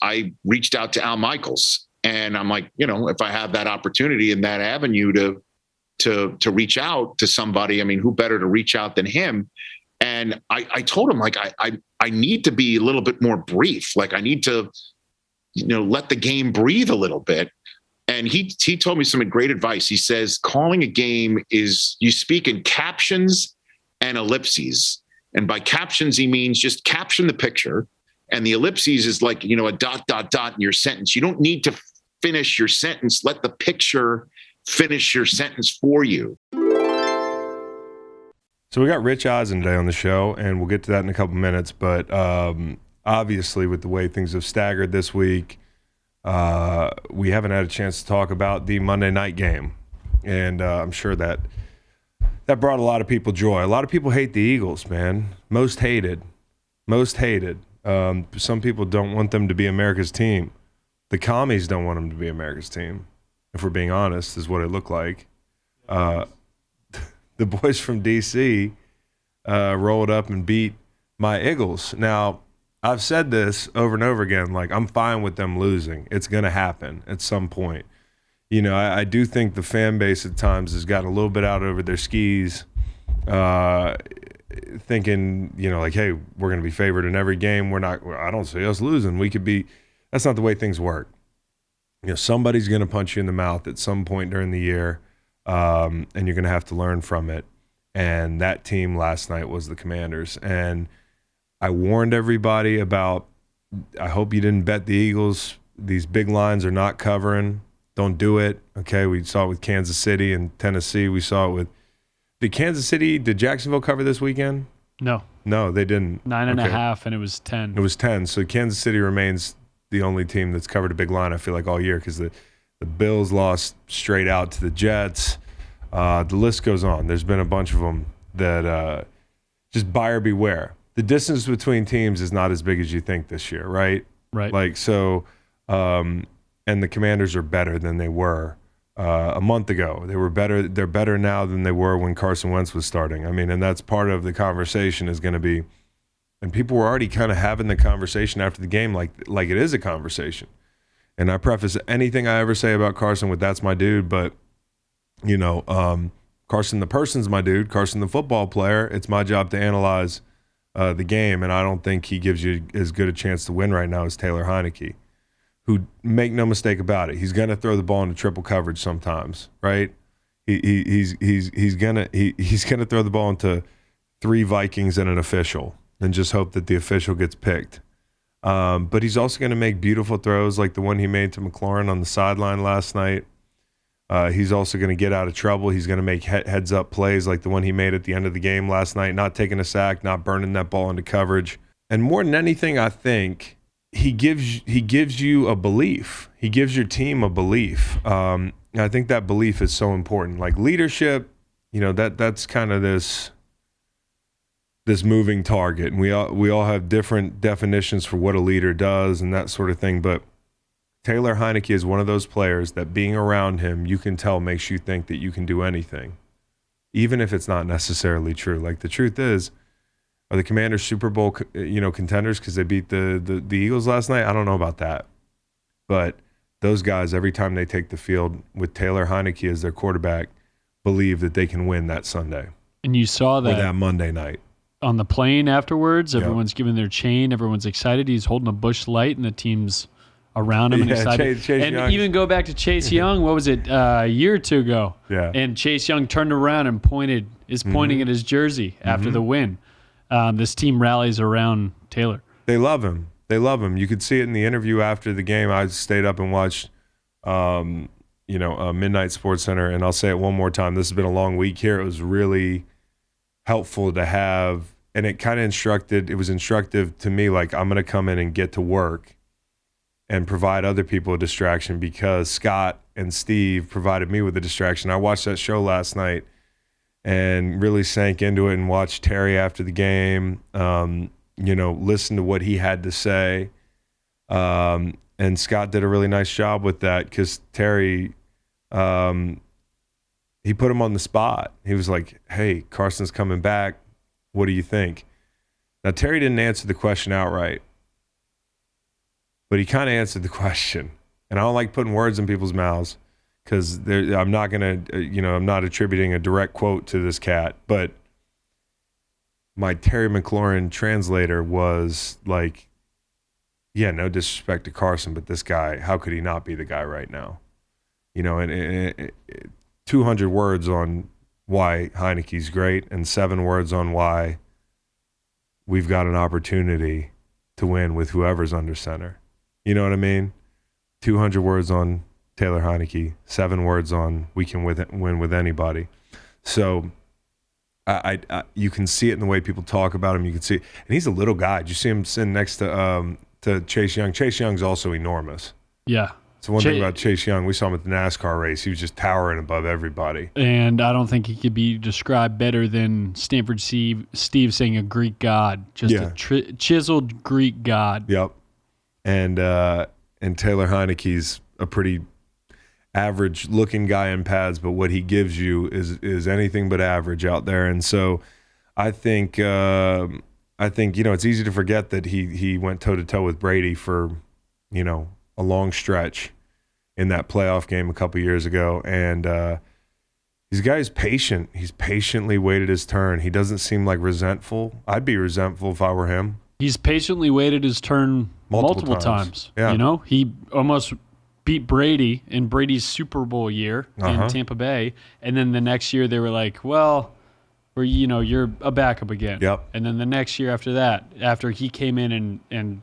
I reached out to Al Michaels, and I'm like, if I have that opportunity and that avenue to reach out to somebody, I mean, who better to reach out than him? And I told him, like, I need to be a little bit more brief. Like, I need to, let the game breathe a little bit. And he told me some great advice. He says, calling a game is you speak in captions and ellipses. And by captions, he means just caption the picture. And the ellipses is like, a ... in your sentence. You don't need to finish your sentence. Let the picture finish your sentence for you. So we got Rich Eisen today on the show, and we'll get to that in a couple minutes. But obviously, with the way things have staggered this week, we haven't had a chance to talk about the Monday night game. And I'm sure that brought a lot of people joy. A lot of people hate the Eagles, man. Most hated. Some people don't want them to be America's team. The commies don't want them to be America's team, if we're being honest, is what it looked like. The boys from D.C. Rolled up and beat my Eagles. Now, I've said this over and over again, like, I'm fine with them losing. It's going to happen at some point. I do think the fan base at times has gotten a little bit out over their skis, thinking, like, hey, we're going to be favored in every game. I don't see us losing. We could be. That's not the way things work. Somebody's going to punch you in the mouth at some point during the year. And you're going to have to learn from it. And that team last night was the Commanders. And I warned everybody about, I hope you didn't bet the Eagles. These big lines are not covering. Don't do it. Okay, we saw it with Kansas City and Tennessee. We saw it with, did Jacksonville cover this weekend? No. No, they didn't. 9.5, and it was 10. It was 10. So Kansas City remains the only team that's covered a big line, I feel like, all year, because the Bills lost straight out to the Jets. The list goes on. There's been a bunch of them that just buyer beware. The distance between teams is not as big as you think this year, right? Right. Like, so, and the Commanders are better than they were a month ago. They were better. They're better now than they were when Carson Wentz was starting. I mean, and that's part of the conversation is going to be, and people were already kind of having the conversation after the game like it is a conversation. And I preface anything I ever say about Carson with "that's my dude," but Carson the person's my dude. Carson the football player. It's my job to analyze the game, and I don't think he gives you as good a chance to win right now as Taylor Heineke, who, make no mistake about it, he's going to throw the ball into triple coverage sometimes, right? He's gonna throw the ball into 3 Vikings and an official, and just hope that the official gets picked. But he's also going to make beautiful throws like the one he made to McLaurin on the sideline last night. He's also going to get out of trouble. He's going to make heads-up plays like the one he made at the end of the game last night, not taking a sack, not burning that ball into coverage. And more than anything, I think he gives you a belief. He gives your team a belief. I think that belief is so important. Like leadership, that's kind of this moving target, and we all have different definitions for what a leader does and that sort of thing. But Taylor Heineke is one of those players that being around him, you can tell makes you think that you can do anything, even if it's not necessarily true. Like, the truth is, are the Commanders Super Bowl contenders because they beat the Eagles last night? I don't know about that, but those guys, every time they take the field with Taylor Heineke as their quarterback, believe that they can win that Sunday. And you saw that or that Monday night. On the plane afterwards, everyone's Yep. giving their chain. Everyone's excited. He's holding a Busch Light, and the team's around him and excited. Chase and Young. even go back to Chase Young. What was it, a year or two ago? Yeah. And Chase Young turned around and pointing at his jersey after the win. This team rallies around Taylor. They love him. You could see it in the interview after the game. I stayed up and watched, Midnight Sports Center, and I'll say it one more time. This has been a long week here. It was really helpful to have, and it was instructive to me, like, I'm going to come in and get to work and provide other people a distraction because Scott and Steve provided me with a distraction. I watched that show last night and really sank into it and watched Terry after the game, listen to what he had to say. And Scott did a really nice job with that because Terry, he put him on the spot. He was like, hey, Carson's coming back. What do you think? Now, Terry didn't answer the question outright. but he kind of answered the question. And I don't like putting words in people's mouths because I'm not going to, I'm not attributing a direct quote to this cat, but my Terry McLaurin translator was like, yeah, no disrespect to Carson, but this guy, how could he not be the guy right now? And 200 words on why Heineke's great and 7 words on why we've got an opportunity to win with whoever's under center. You know what I mean? 200 words on Taylor Heineke, 7 words on we can win with anybody. So I you can see it in the way people talk about him. You can see it. And he's a little guy. Did you see him sitting next to Chase Young? Chase Young's also enormous. Yeah. So one thing about Chase Young, we saw him at the NASCAR race. He was just towering above everybody. And I don't think he could be described better than Stanford Steve saying a Greek god, just a chiseled Greek god. Yep. And Taylor Heineke's a pretty average-looking guy in pads, but what he gives you is anything but average out there. And so I think it's easy to forget that he went toe-to-toe with Brady for a long stretch in that playoff game a couple years ago. And he's a guy who's patient. He's patiently waited his turn. He doesn't seem like resentful. I'd be resentful if I were him. He's patiently waited his turn multiple times. Yeah. He almost beat Brady in Brady's Super Bowl year in Tampa Bay. And then the next year they were like, well, you're a backup again. Yep. And then the next year after that, after he came in and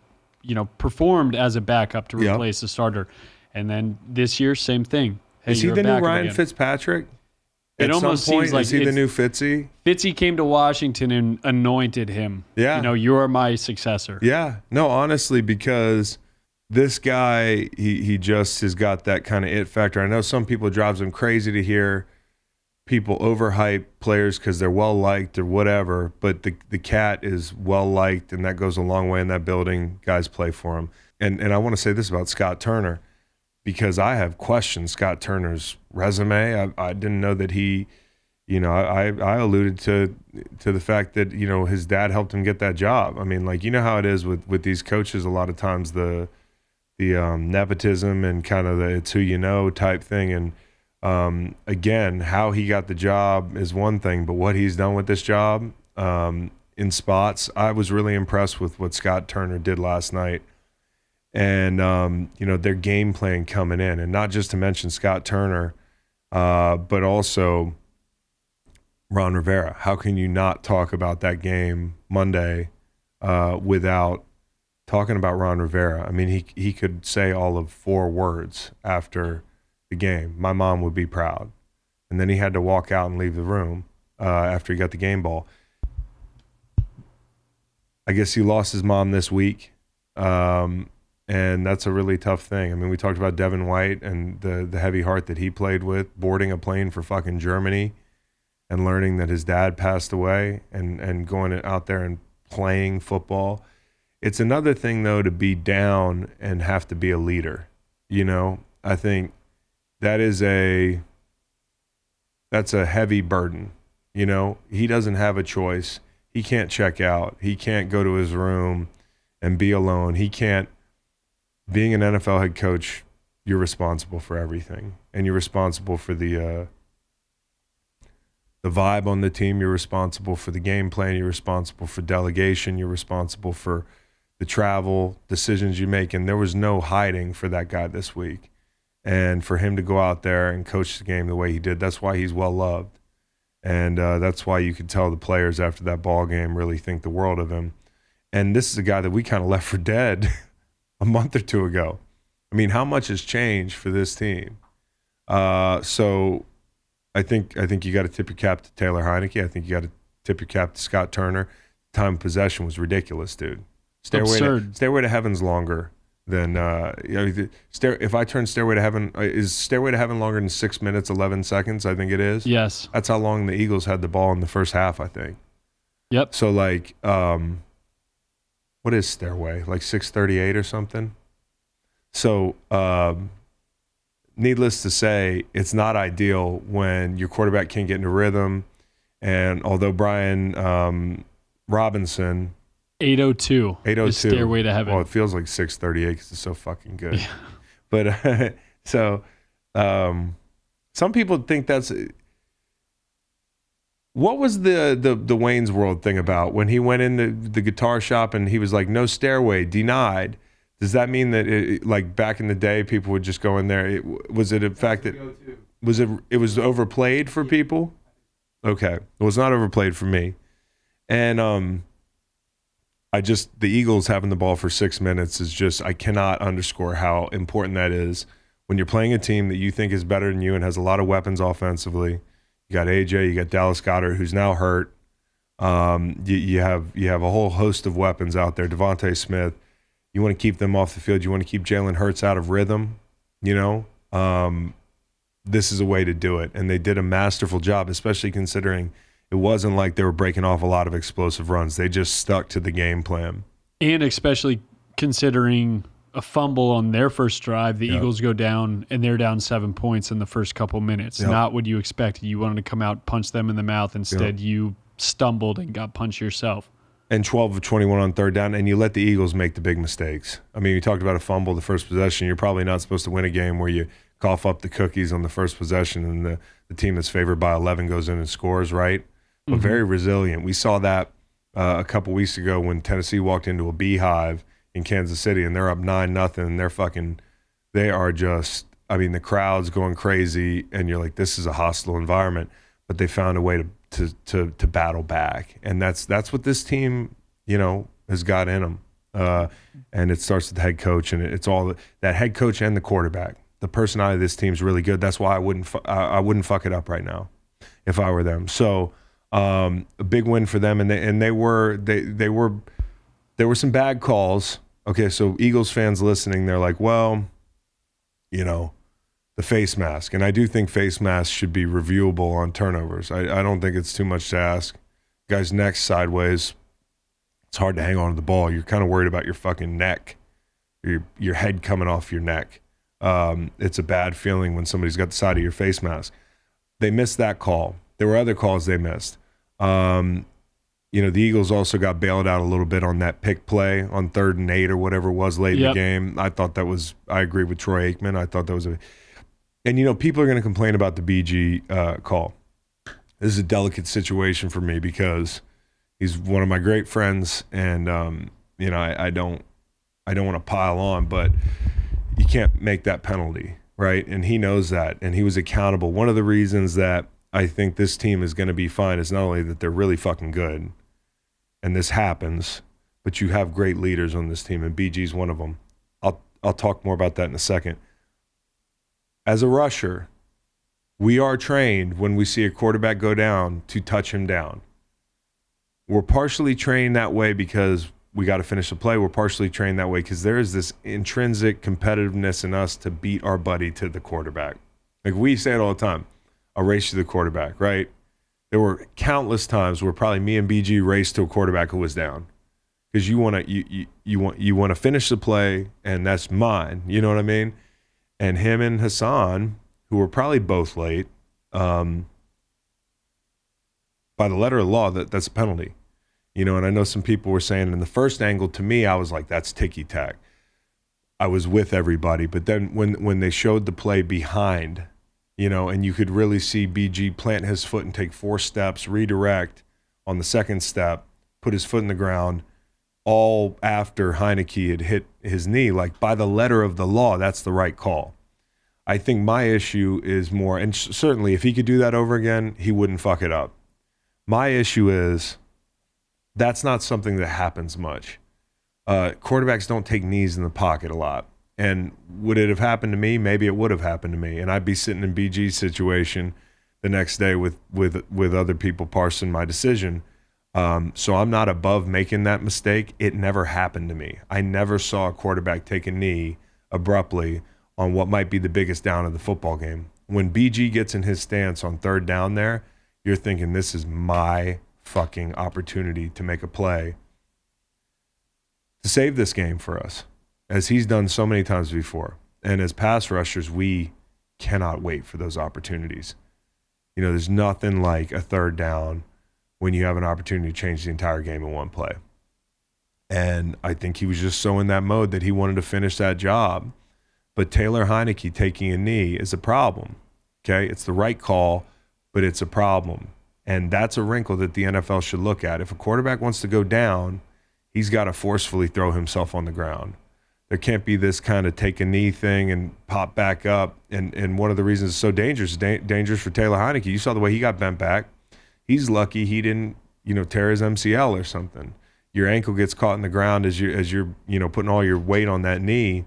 performed as a backup to replace the starter. And then this year, same thing. Hey, is he the new Ryan Fitzpatrick? It almost seems like is he the new Fitzy? Fitzy came to Washington and anointed him. Yeah. You're my successor. Yeah. No, honestly, because this guy, he just has got that kind of it factor. I know some people, it drives them crazy to hear people overhype players because they're well liked or whatever, but the cat is well liked, and that goes a long way in that building. Guys play for him. And I want to say this about Scott Turner, because I have questioned Scott Turner's resume. I didn't know that he, I alluded to the fact that, his dad helped him get that job. I mean, how it is with these coaches, a lot of times the nepotism and kind of the it's who you know type thing. And again, how he got the job is one thing, but what he's done with this job in spots, I was really impressed with what Scott Turner did last night. And, their game plan coming in, and not just to mention Scott Turner, but also Ron Rivera. How can you not talk about that game Monday without talking about Ron Rivera? I mean, he could say all of 4 words after the game. My mom would be proud. And then he had to walk out and leave the room after he got the game ball. I guess he lost his mom this week. And that's a really tough thing. I mean, we talked about Devin White and the heavy heart that he played with, boarding a plane for fucking Germany and learning that his dad passed away and going out there and playing football. It's another thing, though, to be down and have to be a leader. I think that's a heavy burden. He doesn't have a choice. He can't check out. He can't go to his room and be alone. He can't. Being an NFL head coach, you're responsible for everything, and you're responsible for the vibe on the team. You're responsible for the game plan. You're responsible for delegation. You're responsible for the travel decisions you make. And there was no hiding for that guy this week. And for him to go out there and coach the game the way he did, that's why he's well loved. And that's why you could tell the players after that ball game really think the world of him. And this is a guy that we kind of left for dead a month or 2 ago. I mean, how much has changed for this team? So I think you got to tip your cap to Taylor Heineke. I think you got to tip your cap to Scott Turner. Time of possession was ridiculous, dude. Stairway to Heaven's longer than if I turn Stairway to Heaven, is Stairway to Heaven longer than 6 minutes 11 seconds? I think it is. Yes. That's how long the Eagles had the ball in the first half, I think. Yep. So what is Stairway? Like 6:38 or something? So needless to say, it's not ideal when your quarterback can't get into rhythm. And although Brian Robinson 8:02. 8:02. Is Stairway to Heaven. Well, it feels like 6:38 because it's so fucking good. Yeah. But so some people think that's. What was the Wayne's World thing about when he went into the guitar shop and he was like, no stairway, denied? Does that mean that like back in the day, people would just go in there? Was it a fact that it was overplayed for people? Okay, it was not overplayed for me, and the Eagles having the ball for 6 minutes is just, I cannot underscore how important that is when you're playing a team that you think is better than you and has a lot of weapons offensively. You got AJ, you got Dallas Goedert, who's now hurt. You have a whole host of weapons out there. Devontae Smith, you want to keep them off the field. You want to keep Jalen Hurts out of rhythm. This is a way to do it, and they did a masterful job, especially considering it wasn't like they were breaking off a lot of explosive runs. They just stuck to the game plan, and especially considering a fumble on their first drive, the Eagles go down, and they're down 7 points in the first couple minutes. Not what you expected. You wanted to come out, punch them in the mouth. Instead, you stumbled and got punched yourself. And 12 of 21 on third down, and you let the Eagles make the big mistakes. I mean, you talked about a fumble the first possession. You're probably not supposed to win a game where you cough up the cookies on the first possession and the team that's favored by 11 goes in and scores, right? But very resilient. We saw that a couple weeks ago when Tennessee walked into a beehive in Kansas City, and they're up 9-0, and they are just, I mean, the crowd's going crazy, and you're like, this is a hostile environment, but they found a way to battle back, and that's what this team, has got in them, and it starts with the head coach, and it's all that head coach and the quarterback. The personality of this team is really good. That's why I wouldn't fuck it up right now if I were them. So a big win for them, and there were some bad calls. Okay, so Eagles fans listening, they're like, well, the face mask. And I do think face masks should be reviewable on turnovers. I don't think it's too much to ask. Guy's neck's sideways. It's hard to hang on to the ball. You're kind of worried about your fucking neck, your head coming off your neck. It's a bad feeling when somebody's got the side of your face mask. They missed that call. There were other calls they missed. The Eagles also got bailed out a little bit on that pick play on 3rd and 8 or whatever it was late in the game. I thought I agree with Troy Aikman. I thought that was and people are going to complain about the BG call. This is a delicate situation for me because he's one of my great friends, and I don't want to pile on, but you can't make that penalty, right? And he knows that, and he was accountable. One of the reasons that I think this team is going to be fine is not only that they're really fucking good, and this happens, but you have great leaders on this team, and BG's one of them. I'll talk more about that in a second. As a rusher, we are trained when we see a quarterback go down to touch him down. We're partially trained that way because we got to finish the play. We're partially trained that way because there is this intrinsic competitiveness in us to beat our buddy to the quarterback. Like we say it all the time, a race to the quarterback, right? There were countless times where probably me and BG raced to a quarterback who was down because you want to finish the play, and that's mine. You know what I mean? And him and Hassan, who were probably both late, by the letter of the law, that's a penalty. And I know some people were saying in the first angle, to me, I was like, that's ticky-tack. I was with everybody. But then when they showed the play behind, and you could really see BG plant his foot and take 4 steps, redirect on the second step, put his foot in the ground, all after Heineke had hit his knee. Like, by the letter of the law, that's the right call. I think my issue is more, and certainly if he could do that over again, he wouldn't fuck it up. My issue is that's not something that happens much. Quarterbacks don't take knees in the pocket a lot. And would it have happened to me? Maybe it would have happened to me. And I'd be sitting in BG's situation the next day with other people parsing my decision. So I'm not above making that mistake. It never happened to me. I never saw a quarterback take a knee abruptly on what might be the biggest down of the football game. When BG gets in his stance on 3rd down there, you're thinking, this is my fucking opportunity to make a play to save this game for us, as he's done so many times before. And as pass rushers, we cannot wait for those opportunities. There's nothing like a 3rd down when you have an opportunity to change the entire game in one play. And I think he was just so in that mode that he wanted to finish that job. But Taylor Heineke taking a knee is a problem. Okay, it's the right call, but it's a problem. And that's a wrinkle that the NFL should look at. If a quarterback wants to go down, he's got to forcefully throw himself on the ground. There can't be this kind of take a knee thing and pop back up. And one of the reasons it's so dangerous for Taylor Heineke. You saw the way he got bent back. He's lucky he didn't, tear his MCL or something. Your ankle gets caught in the ground as you're putting all your weight on that knee,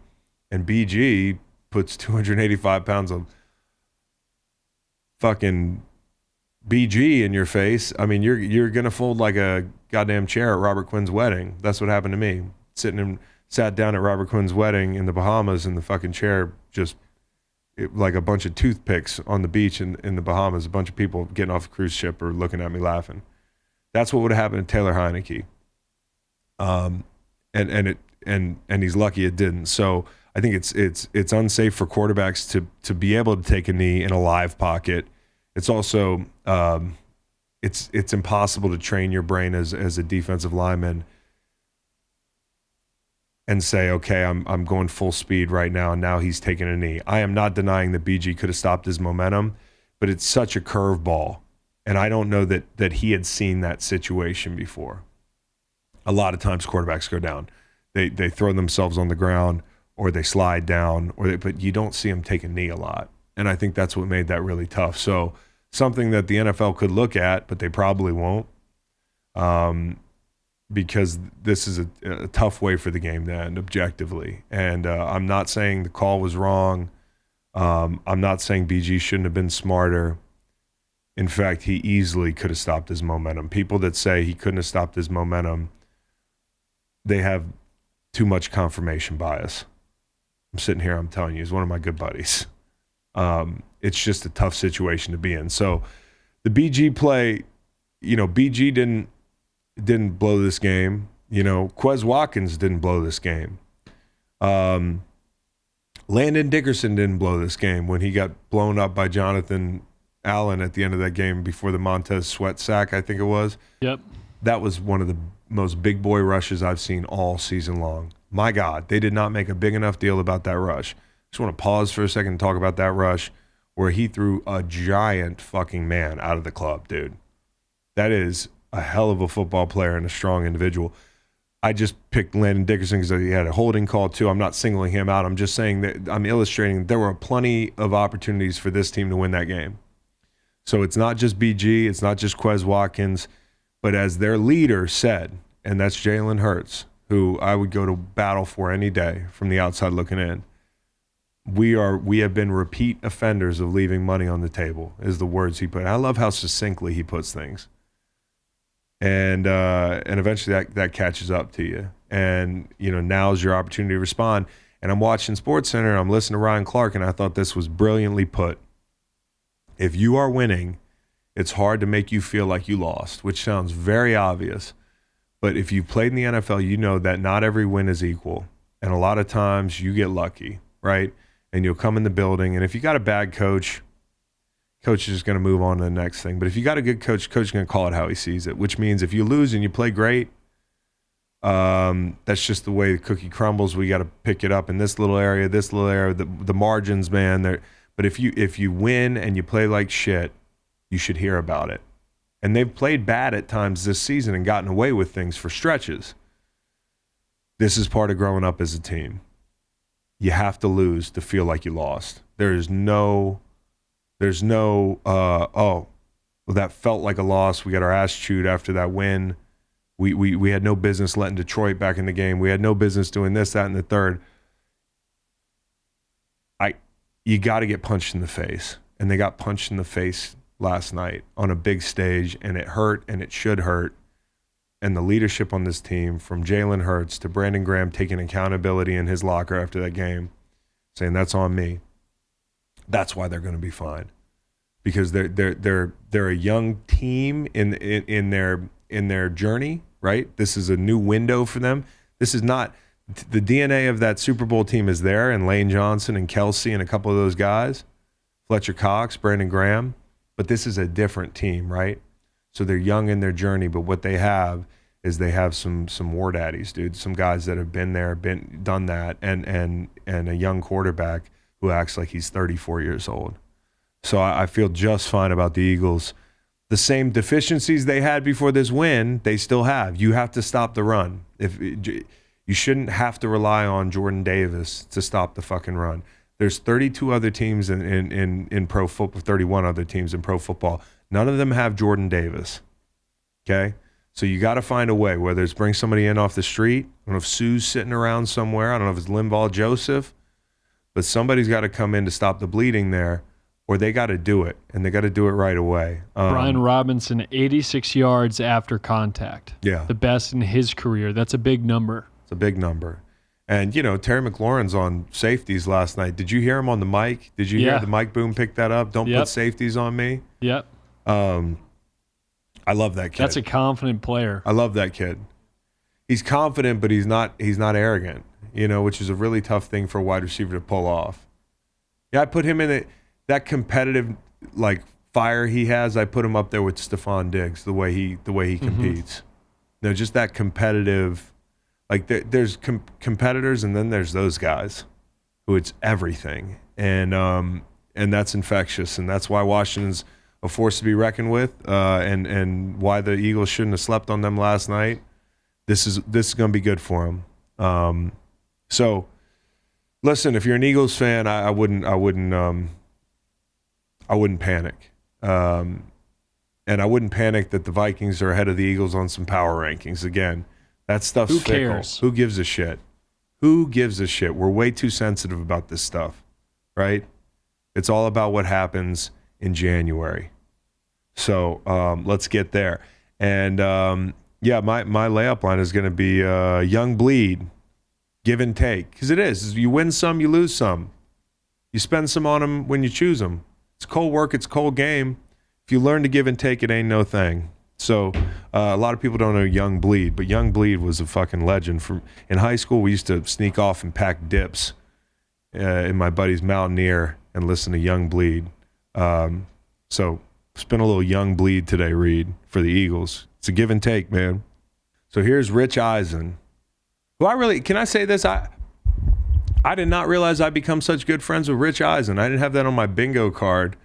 and BG puts 285 pounds of fucking BG in your face. I mean, you're gonna fold like a goddamn chair at Robert Quinn's wedding. That's what happened to me. Sat down at Robert Quinn's wedding in the Bahamas, and the fucking chair like a bunch of toothpicks on the beach in the Bahamas. A bunch of people getting off a cruise ship or looking at me laughing. That's what would have happened to Taylor Heineke. And he's lucky it didn't. So I think it's unsafe for quarterbacks to be able to take a knee in a live pocket. It's also it's impossible to train your brain as a defensive lineman and say, okay, I'm going full speed right now, and now he's taking a knee. I am not denying that BG could have stopped his momentum, but it's such a curveball, and I don't know that he had seen that situation before. A lot of times quarterbacks go down. They throw themselves on the ground, or they slide down, but you don't see them take a knee a lot, and I think that's what made that really tough. So something that the NFL could look at, but they probably won't. Because this is a tough way for the game to end objectively. And I'm not saying the call was wrong. I'm not saying BG shouldn't have been smarter. In fact, he easily could have stopped his momentum. People that say he couldn't have stopped his momentum, they have too much confirmation bias. I'm sitting here, I'm telling you, he's one of my good buddies. It's just a tough situation to be in. So the BG play, BG didn't blow this game. Quez Watkins didn't blow this game. Landon Dickerson didn't blow this game when he got blown up by Jonathan Allen at the end of that game before the Montez Sweat sack, I think it was. Yep. That was one of the most big boy rushes I've seen all season long. My God, they did not make a big enough deal about that rush. Just want to pause for a second and talk about that rush where he threw a giant fucking man out of the club, dude. That is a hell of a football player and a strong individual. I just picked Landon Dickerson because he had a holding call too. I'm not singling him out. I'm just saying that I'm illustrating there were plenty of opportunities for this team to win that game. So it's not just BG, it's not just Quez Watkins, but as their leader said, and that's Jalen Hurts, who I would go to battle for any day from the outside looking in. We have been repeat offenders of leaving money on the table, is the words he put. I love how succinctly he puts things. And eventually that catches up to you. And, now's your opportunity to respond. And I'm watching SportsCenter, and I'm listening to Ryan Clark, and I thought this was brilliantly put. If you are winning, it's hard to make you feel like you lost, which sounds very obvious. But if you've played in the NFL, you know that not every win is equal. And a lot of times you get lucky, right? And you'll come in the building, and if you got a bad coach is just going to move on to the next thing. But if you got a good coach is going to call it how he sees it, which means if you lose and you play great, that's just the way the cookie crumbles. We got to pick it up in this little area, the margins, man. But if you win and you play like shit, you should hear about it. And they've played bad at times this season and gotten away with things for stretches. This is part of growing up as a team. You have to lose to feel like you lost. There's no, well, that felt like a loss. We got our ass chewed after that win. We had no business letting Detroit back in the game. We had no business doing this, that, and the third. You got to get punched in the face. And they got punched in the face last night on a big stage, and it hurt, and it should hurt. And the leadership on this team, from Jalen Hurts to Brandon Graham taking accountability in his locker after that game, saying that's on me. That's why they're going to be fine, because they're a young team in their journey, right? This is a new window for them. This is not the DNA of that Super Bowl team is there, and Lane Johnson and Kelsey and a couple of those guys, Fletcher Cox, Brandon Graham, but this is a different team, right? So they're young in their journey, but what they have is they have some war daddies, dude. Some guys that have been there, done that, and a young quarterback who acts like he's 34 years old. So I feel just fine about the Eagles. The same deficiencies they had before this win, they still have. You have to stop the run. You shouldn't have to rely on Jordan Davis to stop the fucking run. There's 32 other teams in pro football, 31 other teams in pro football. None of them have Jordan Davis. Okay? So you got to find a way, whether it's bring somebody in off the street. I don't know if Sue's sitting around somewhere. I don't know if it's Linval Joseph. But somebody's got to come in to stop the bleeding there, or they got to do it, and they got to do it right away. Brian Robinson, 86 yards after contact. Yeah. The best in his career. That's a big number. It's a big number. And, Terry McLaurin's on safeties last night. Did you hear him on the mic? Did you hear the mic boom pick that up? Don't put safeties on me. Yep. I love that kid. That's a confident player. I love that kid. He's confident, but he's not arrogant, which is a really tough thing for a wide receiver to pull off. Yeah, I put him in that competitive fire he has. I put him up there with Stephon Diggs, the way he competes. Just that competitive. There's competitors, and then there's those guys who it's everything, and that's infectious, and that's why Washington's a force to be reckoned with, and why the Eagles shouldn't have slept on them last night. This is going to be good for them. So, listen, if you're an Eagles fan, I wouldn't panic, and I wouldn't panic that the Vikings are ahead of the Eagles on some power rankings again. That stuff's Who fickle. cares? Who gives a shit? Who gives a shit? We're way too sensitive about this stuff, right? It's all about what happens in January. So let's get there. And, my layup line is going to be young bleed, give and take. Because it is. You win some, you lose some. You spend some on them when you choose them. It's cold work, it's cold game. If you learn to give and take, it ain't no thing. So a lot of people don't know Young Bleed, but Young Bleed was a fucking legend. In high school, we used to sneak off and pack dips in my buddy's Mountaineer and listen to Young Bleed. So spin a little Young Bleed today, Reed, for the Eagles. It's a give and take, man. So here's Rich Eisen, who can I say this? I did not realize I'd become such good friends with Rich Eisen. I didn't have that on my bingo card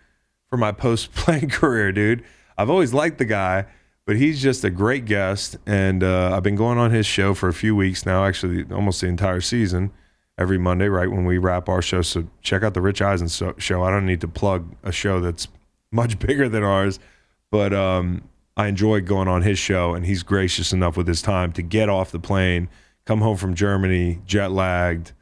for my post-playing career, dude. I've always liked the guy, but he's just a great guest, and I've been going on his show for a few weeks now, actually almost the entire season, every Monday, right when we wrap our show. So check out the Rich Eisen show. I don't need to plug a show that's much bigger than ours, but I enjoy going on his show, and he's gracious enough with his time to get off the plane, come home from Germany, jet-lagged,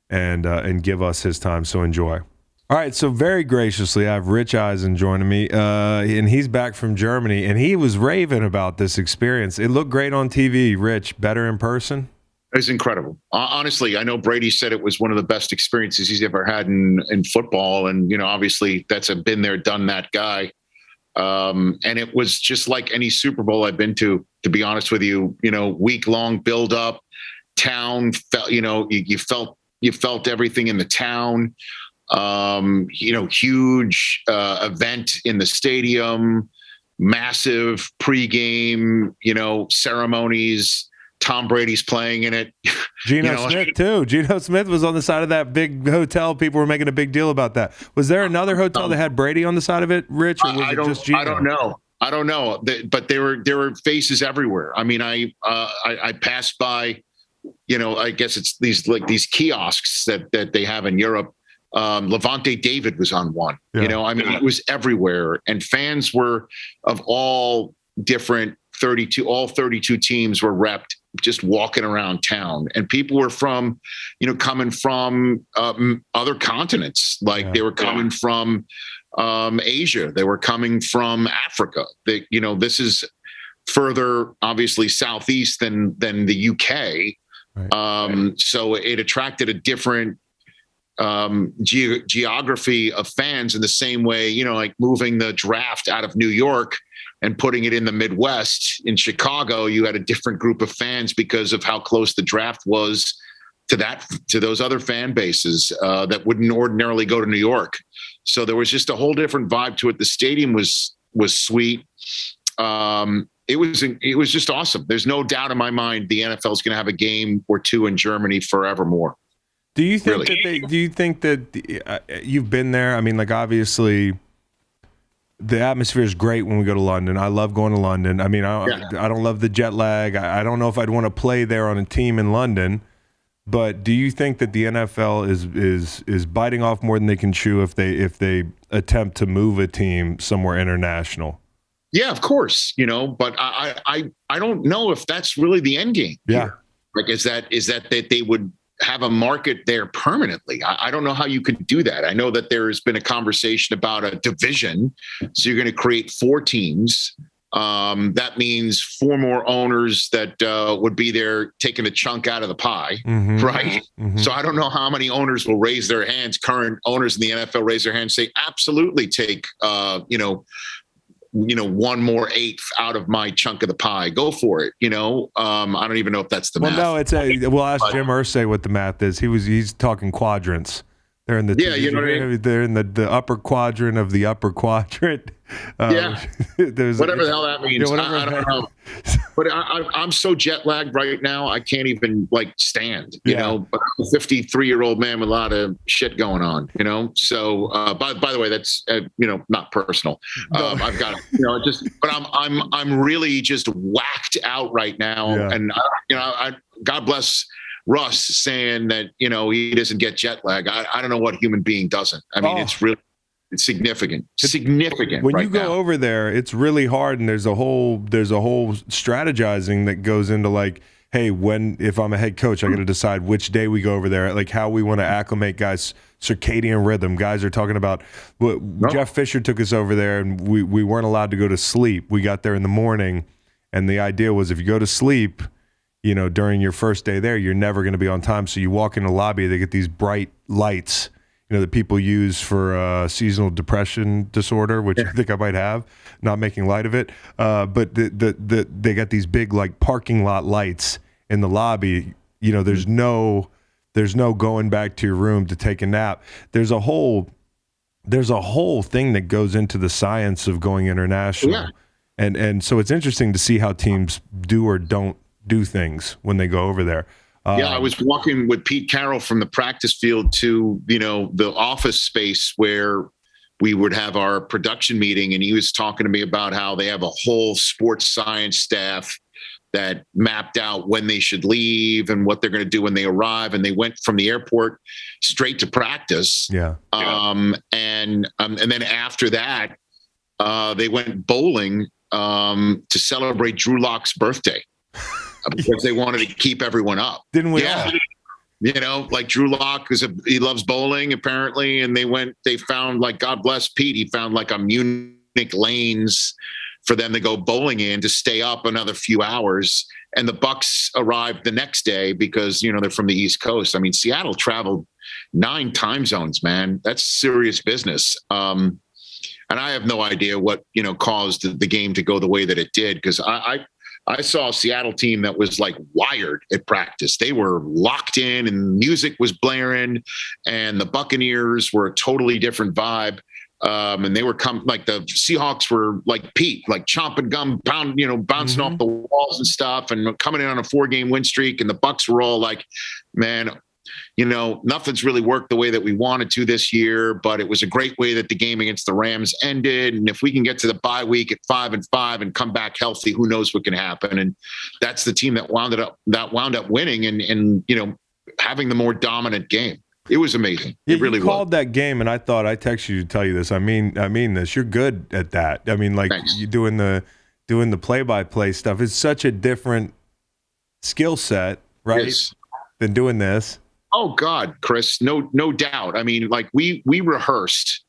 and give us his time. So enjoy. All right, so very graciously, I have Rich Eisen joining me, and he's back from Germany, and he was raving about this experience. It looked great on TV. Rich, better in person? It was incredible. Honestly, I know Brady said it was one of the best experiences he's ever had in football, and obviously that's a been there, done that guy. And it was just like any Super Bowl I've been to be honest with you. Week-long build-up, town. You felt everything in the town. Huge event in the stadium, massive pregame, ceremonies. Tom Brady's playing in it. Geno Smith too. Geno Smith was on the side of that big hotel. People were making a big deal about that. Was there another hotel that had Brady on the side of it, Rich, or was it just Geno? I don't know. But there were faces everywhere. I mean, I passed by, I guess it's these kiosks that they have in Europe. Levante David was on one. Yeah. It was everywhere, and fans were of all different 32 teams were repped, just walking around town, and people were from, coming from other continents. They were coming from Asia. They were coming from Africa. This is further, obviously, southeast than the UK. Right. So it attracted a different geography of fans in the same way, like moving the draft out of New York and putting it in the Midwest. In Chicago, you had a different group of fans because of how close the draft was to those other fan bases that wouldn't ordinarily go to New York. So there was just a whole different vibe to it. The stadium was sweet. it was just awesome. There's no doubt in my mind the NFL is going to have a game or two in Germany forevermore. Do you think that you've been there? I mean, like, obviously the atmosphere is great when we go to London. I love going to London. I mean, I don't love the jet lag. I don't know if I'd want to play there on a team in London. But do you think that the NFL is biting off more than they can chew if they attempt to move a team somewhere international? Yeah, of course, but I don't know if that's really the end game. Yeah. Here. Like, is that they would have a market there permanently? I don't know how you could do that. I know that there's been a conversation about a division. So you're going to create 4 teams. That means 4 more owners that would be there taking a chunk out of the pie, right? Mm-hmm. So I don't know how many owners will raise their hands. Current owners in the NFL raise their hands, say, absolutely take, 1 more eighth out of my chunk of the pie. Go for it. I don't even know if that's the math. Well, no, we'll ask Jim Irsay what the math is. He's talking quadrants. They're in the they're in the upper quadrant of the upper quadrant. Whatever the hell that means. I don't know. But I'm so jet lagged right now. I can't even stand. But I'm a 53-year-old man with a lot of shit going on. So by the way, that's not personal. I've got but I'm really just whacked out right now, and God bless Russ saying that, he doesn't get jet lag. I don't know what human being doesn't. I mean, it's significant. When you go over there, it's really hard. And there's a whole strategizing that goes into hey, if I'm a head coach, I got to decide which day we go over there, how we want to acclimate guys' circadian rhythm. Guys are talking about Jeff Fisher took us over there and we weren't allowed to go to sleep. We got there in the morning. And the idea was if you go to sleep, during your first day there, you're never going to be on time. So you walk in the lobby, they get these bright lights, that people use for seasonal depression disorder, which I think I might have, not making light of it. But they got these big parking lot lights in the lobby. There's no going back to your room to take a nap. There's a whole thing that goes into the science of going international. Yeah. And so it's interesting to see how teams do or don't do things when they go over there. I was walking with Pete Carroll from the practice field to, the office space where we would have our production meeting. And he was talking to me about how they have a whole sports science staff that mapped out when they should leave and what they're going to do when they arrive. And they went from the airport straight to practice. Yeah. And then after that, they went bowling to celebrate Drew Lock's birthday. Because they wanted to keep everyone up. Didn't we all? Drew Lock he loves bowling apparently. And they found God bless Pete. He found a Munich lanes for them to go bowling in to stay up another few hours. And the Bucks arrived the next day because, they're from the East Coast. I mean, Seattle traveled 9 time zones, man. That's serious business. And I have no idea what, caused the game to go the way that it did. Cause I saw a Seattle team that was wired at practice. They were locked in and music was blaring, and the Buccaneers were a totally different vibe. And they were the Seahawks were like Pete, chomping gum, bouncing off the walls and stuff, and coming in on a 4-game win streak. And the Bucks were all man, nothing's really worked the way that we wanted to this year, but it was a great way that the game against the Rams ended. And if we can get to the bye week at 5-5 and come back healthy, who knows what can happen? And that's the team that wound up winning and having the more dominant game. It was amazing. It really was. You called that game, and I thought I texted you to tell you this. I mean this. You're good at that. I mean, Thanks. You doing the play-by-play stuff. It's such a different skill set, right? Yes. Than doing this. Oh God, Chris, no doubt. I mean, we rehearsed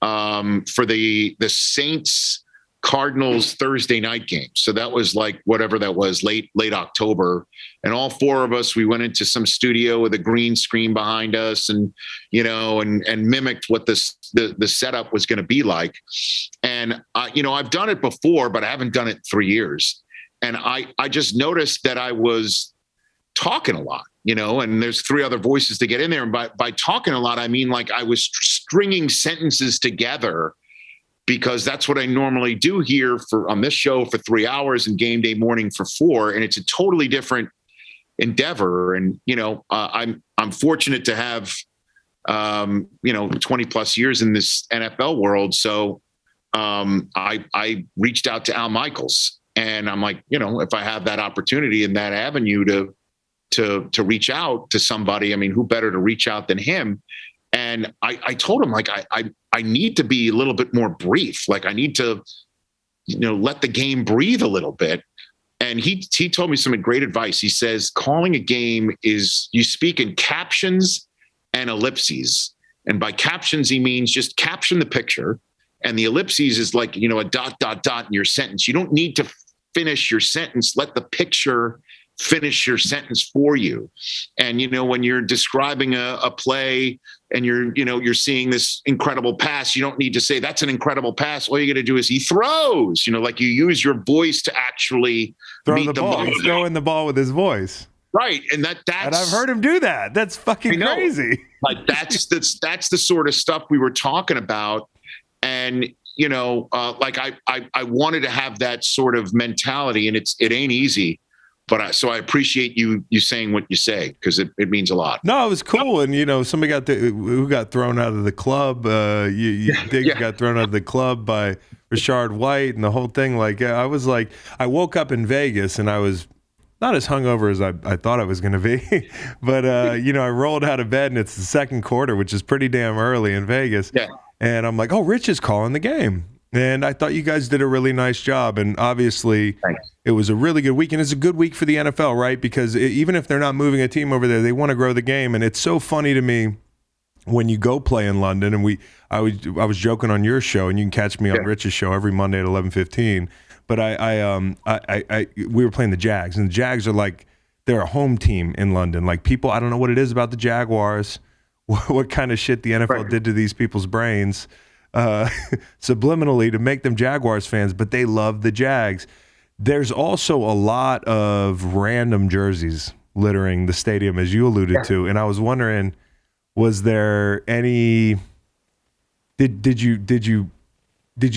for the Saints Cardinals Thursday night game. So that was whatever that was, late October. And all 4 of us, we went into some studio with a green screen behind us and mimicked what the setup was going to be like. And I've done it before, but I haven't done it in 3 years. And I just noticed that I was talking a lot, and there's 3 other voices to get in there. And by talking a lot, I mean, I was stringing sentences together because that's what I normally do here on this show for 3 hours and game day morning for 4. And it's a totally different endeavor. And, I'm fortunate to have, 20 plus years in this NFL world. So I reached out to Al Michaels, and I'm like, if I have that opportunity and that avenue to reach out to somebody, I mean, who better to reach out than him? And I told him, like, I need to be a little bit more brief. Like, I need to, let the game breathe a little bit. And he told me some great advice. He says, calling a game is you speak in captions and ellipses. And by captions, he means just caption the picture. And the ellipses is like, a ... in your sentence. You don't need to finish your sentence. Let the picture finish your sentence for you. And, when you're describing a play and you're seeing this incredible pass, you don't need to say that's an incredible pass. All you got to do is he throws, like you use your voice to actually throw the ball. He's throwing the ball with his voice. Right. And that's, and I've heard him do that. That's fucking crazy. Like that's the sort of stuff we were talking about. And, like I wanted to have that sort of mentality, and it ain't easy. But so I appreciate you saying what you say, because it means a lot. No, it was cool. And, somebody who got thrown out of the club. Diggs got thrown out of the club by Rashard White and the whole thing. Like, I was like, I woke up in Vegas and I was not as hungover as I thought I was going to be. But, I rolled out of bed and it's the second quarter, which is pretty damn early in Vegas. Yeah. And I'm like, oh, Rich is calling the game. And I thought you guys did a really nice job. And obviously, it was a really good week. And it's a good week for the NFL, right? Because even if they're not moving a team over there, they want to grow the game. And it's so funny to me when you go play in London. And I was joking on your show, and you can catch me on Rich's show every Monday at 11:15. But we were playing the Jags, and the Jags are like, they're a home team in London. Like, people, I don't know what it is about the Jaguars, what kind of shit the NFL did to these people's brains. Subliminally to make them Jaguars fans, but they love the Jags. There's also a lot of random jerseys littering the stadium, as you alluded to, and I was wondering, was there any? Did you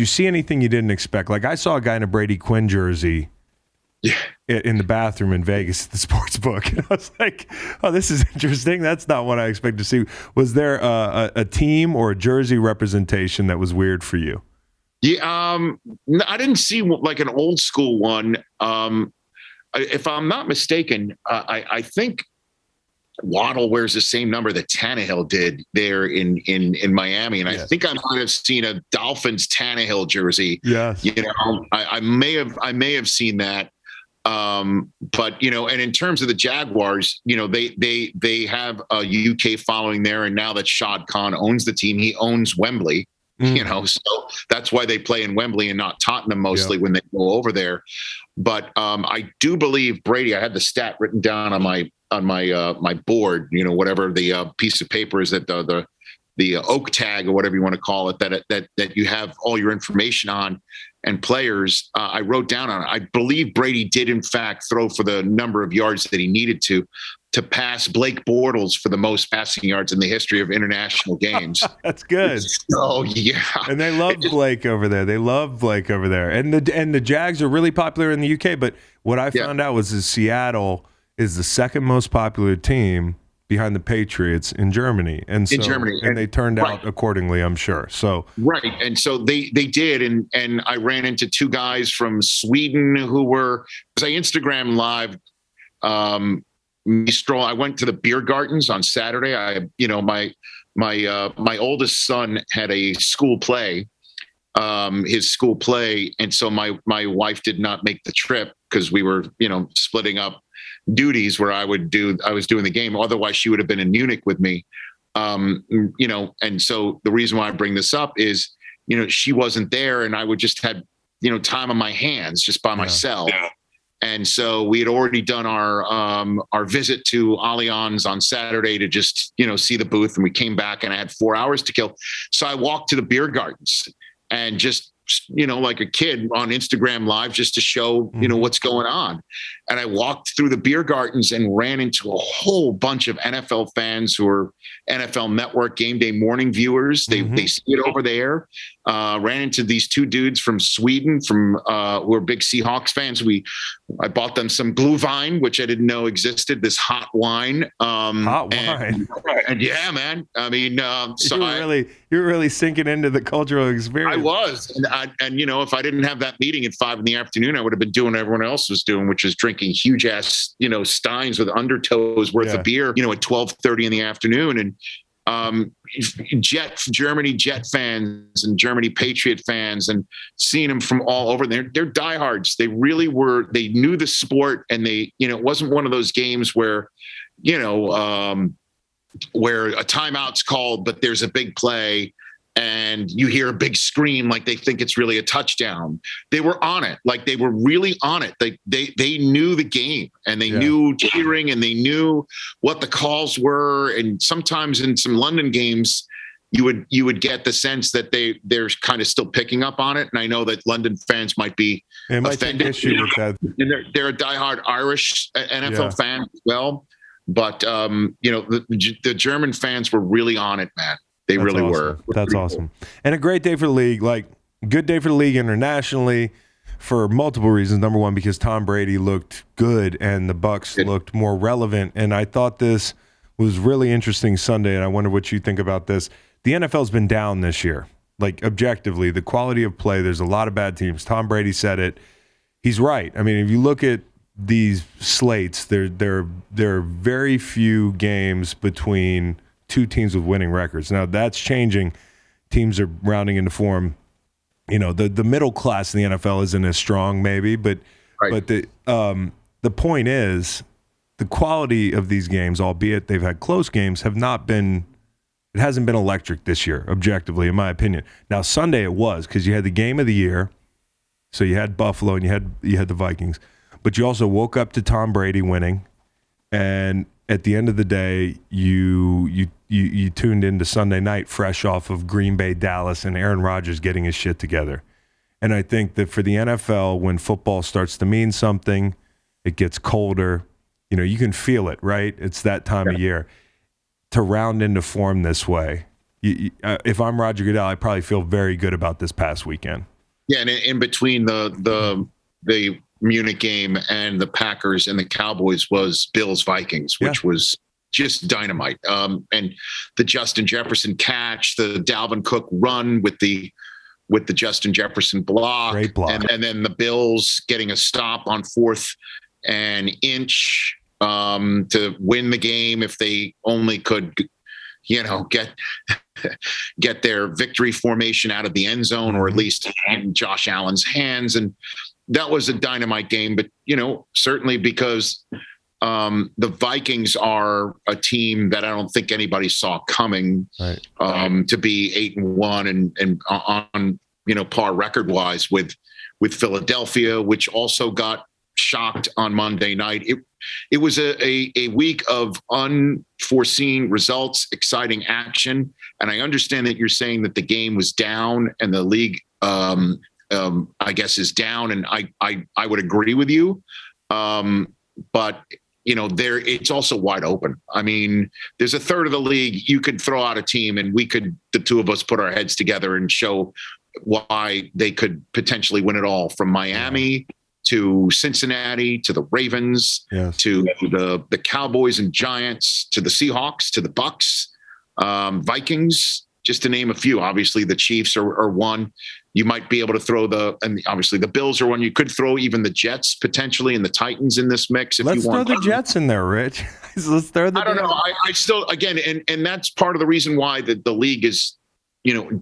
see anything you didn't expect? Like, I saw a guy in a Brady Quinn jersey. In the bathroom in Vegas at the sports book. And I was like, oh, this is interesting. That's not what I expected to see. Was there a team or a jersey representation that was weird for you? Yeah, I didn't see like an old school one. If I'm not mistaken, I think Waddle wears the same number that Tannehill did there in Miami. And I think I might have seen a Dolphins Tannehill jersey. Yes. I may have seen that. But and in terms of the Jaguars, they have a UK following there, and now that Shad Khan owns the team, he owns Wembley. So that's why they play in Wembley and not Tottenham mostly when they go over there. But I do believe Brady. I had the stat written down on my board. Whatever the piece of paper is that the oak tag or whatever you want to call it, that you have all your information on. And players, I wrote down on it. I believe Brady did, in fact, throw for the number of yards that he needed to pass Blake Bortles for the most passing yards in the history of international games. That's good. Oh, yeah. And they love Blake over there. And the Jags are really popular in the UK. But what I found out was that Seattle is the second most popular team behind the Patriots in Germany. And they turned out accordingly, I'm sure. So and so they did, and I ran into two guys from Sweden who were, because I Instagram live I went to the beer gardens on Saturday. My oldest son had a school play, his school play, and so my wife did not make the trip because we were splitting up duties where I was doing the game. Otherwise she would have been in Munich with me. And so the reason why I bring this up is, she wasn't there, and I would just had, time on my hands just by myself. Yeah. And so we had already done our visit to Allianz on Saturday to just, see the booth, and we came back and I had 4 hours to kill. So I walked to the beer gardens and just like a kid on Instagram Live just to show, what's going on. And I walked through the beer gardens and ran into a whole bunch of NFL fans who are NFL Network game day morning viewers. They see it over there. Ran into these two dudes from Sweden who are big Seahawks fans. I bought them some Glühwein, which I didn't know existed, this hot wine. Hot wine. And yeah, man. I mean, so you were really sinking into the cultural experience. I was. And if I didn't have that meeting at 5 PM, I would have been doing what everyone else was doing, which is drinking huge ass, steins with undertows worth of beer, at 12:30 in the afternoon. And Germany Jet fans and Germany Patriot fans, and seeing them from all over. They're diehards. They really were. They knew the sport, and they, it wasn't one of those games where, where a timeout's called, but there's a big play and you hear a big scream like they think it's really a touchdown. They were on it. Like they were really on it. They knew the game, and they knew cheering, and they knew what the calls were. And sometimes in some London games, you would get the sense that they're kind of still picking up on it. And I know that London fans might be offended. Issue with that. And they're a diehard Irish NFL fan as well. But the German fans were really on it, man. They really were. That's awesome. And a great day for the league. Like, good day for the league internationally for multiple reasons. Number one, because Tom Brady looked good and the Bucs looked more relevant. And I thought this was really interesting Sunday, and I wonder what you think about this. The NFL's been down this year. Like, objectively, the quality of play, there's a lot of bad teams. Tom Brady said it. He's right. I mean, if you look at these slates, there are very few games between two teams with winning records. Now that's changing. Teams are rounding into form. The middle class in the NFL isn't as strong, maybe, but the point is the quality of these games, albeit they've had close games, it hasn't been electric this year, objectively, in my opinion. Now Sunday it was, because you had the game of the year, so you had Buffalo and you had the Vikings, but you also woke up to Tom Brady winning, and at the end of the day, you tuned into Sunday night fresh off of Green Bay, Dallas, and Aaron Rodgers getting his shit together. And I think that for the NFL, when football starts to mean something, it gets colder. You can feel it, right? It's that time of year. To round into form this way, if I'm Roger Goodell, I probably feel very good about this past weekend. Yeah, and in between the Munich game and the Packers and the Cowboys was Bills Vikings, which was just dynamite. And the Justin Jefferson catch, the Dalvin Cook run with the Justin Jefferson block, great block. And then the Bills getting a stop on 4th and inch to win the game if they only could, get their victory formation out of the end zone, or at least in Josh Allen's hands. And that was a dynamite game, but certainly because the Vikings are a team that I don't think anybody saw coming to be 8-1 and on par record wise with Philadelphia, which also got shocked on Monday night. It was a week of unforeseen results, exciting action, and I understand that you're saying that the game was down and the league I guess is down, and I would agree with you. But it's also wide open. I mean, there's a third of the league. You could throw out a team, and the two of us put our heads together and show why they could potentially win it all, from Miami to Cincinnati to the Ravens to the Cowboys and Giants to the Seahawks to the Bucs, Vikings, just to name a few. Obviously, the Chiefs are one. You might be able to throw obviously the Bills are one. You could throw even the Jets potentially and the Titans in this mix if you want. Let's throw the Jets in there, Rich. Let's throw the. I don't know. I still, again, and that's part of the reason why the league is,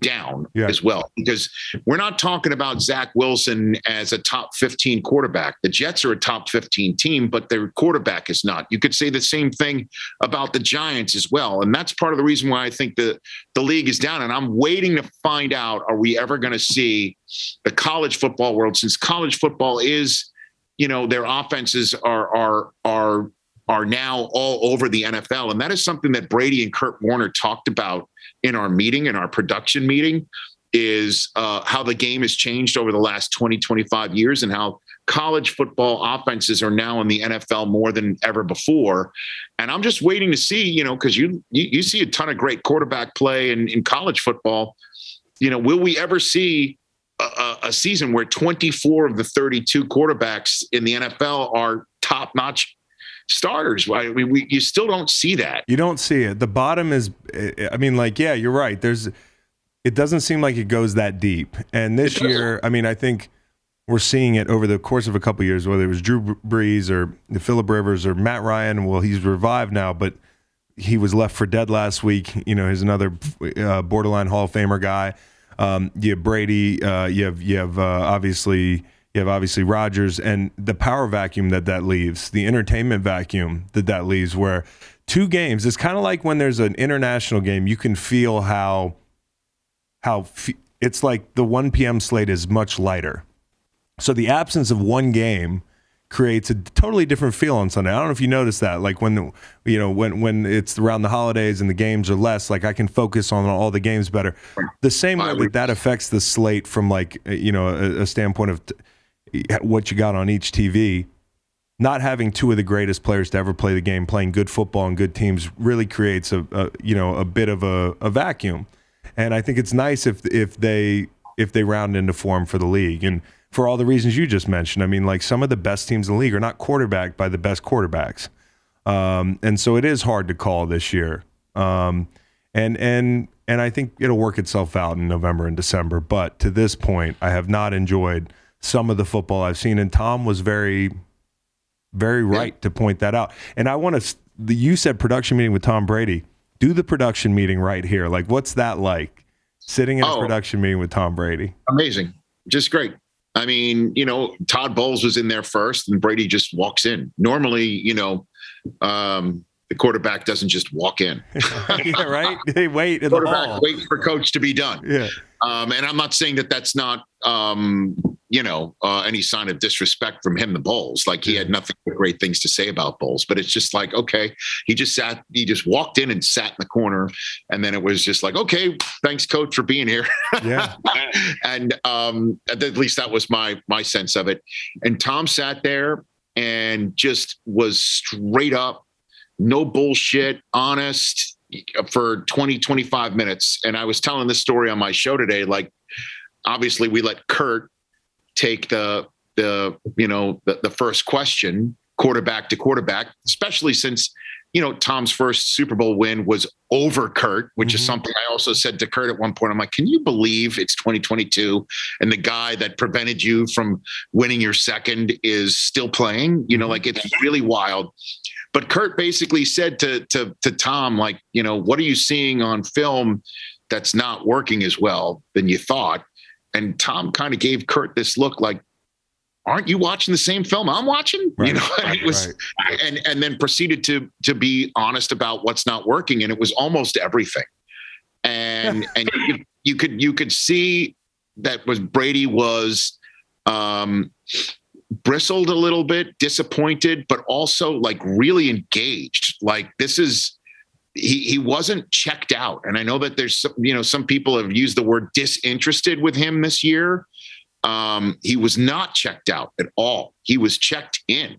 down as well, because we're not talking about Zach Wilson as a top 15 quarterback. The Jets are a top 15 team, but their quarterback is not. You could say the same thing about the Giants as well. And that's part of the reason why I think the league is down. And I'm waiting to find out, are we ever going to see the college football world, since college football is, their offenses are now all over the NFL. And that is something that Brady and Kurt Warner talked about in our production meeting. is how the game has changed over the last 20, 25 years and how college football offenses are now in the NFL more than ever before. And I'm just waiting to see, because you see a ton of great quarterback play in college football. Will we ever see a season where 24 of the 32 quarterbacks in the NFL are top-notch starters? You still don't see that. You don't see it. The bottom is, yeah, you're right. It doesn't seem like it goes that deep. And this year, I think we're seeing it over the course of a couple of years, whether it was Drew Brees or Phillip Rivers or Matt Ryan. Well, he's revived now, but he was left for dead last week. He's another borderline Hall of Famer guy. You have Brady. You have obviously Rodgers, and the power vacuum that leaves, the entertainment vacuum that leaves, where two games. It's kind of like when there's an international game, you can feel how it's like the 1 p.m. slate is much lighter. So the absence of one game creates a totally different feel on Sunday. I don't know if you noticed that. Like when it's around the holidays and the games are less, like I can focus on all the games better. The same way that affects the slate from a standpoint of what you got on each TV. Not having two of the greatest players to ever play the game, playing good football and good teams, really creates a bit of a vacuum. And I think it's nice if they round into form for the league, and for all the reasons you just mentioned. Some of the best teams in the league are not quarterbacked by the best quarterbacks, and so it is hard to call this year. And I think it'll work itself out in November and December. But to this point, I have not enjoyed some of the football I've seen, and Tom was very, very right to point that out. And I want to. You said production meeting with Tom Brady. Do the production meeting right here. What's that like? Sitting in a production meeting with Tom Brady. Amazing. Just great. Todd Bowles was in there first and Brady just walks in. Normally, the quarterback doesn't just walk in. Yeah, right? They wait in the quarterback hall. Wait for coach to be done. Yeah. And I'm not saying that that's not, any sign of disrespect from him to Bowles. He had nothing but great things to say about Bowles, but it's just okay, he just walked in and sat in the corner. And then it was just okay, thanks coach for being here. Yeah. And at least that was my sense of it. And Tom sat there and just was straight up, no bullshit, honest for 20, 25 minutes. And I was telling this story on my show today. Obviously we let Kurt take the first question, quarterback to quarterback, especially since, Tom's first Super Bowl win was over Kurt, which is something I also said to Kurt at one point. I'm like, can you believe it's 2022 and the guy that prevented you from winning your second is still playing? It's really wild. But Kurt basically said to Tom, what are you seeing on film that's not working as well than you thought? And Tom kind of gave Kurt this look aren't you watching the same film I'm watching? Right. And it was, right. and then proceeded to be honest about what's not working. And it was almost everything. And you could see that Brady was bristled a little bit, disappointed, but also really engaged. He wasn't checked out. And I know that there's, some people have used the word disinterested with him this year. He was not checked out at all. He was checked in,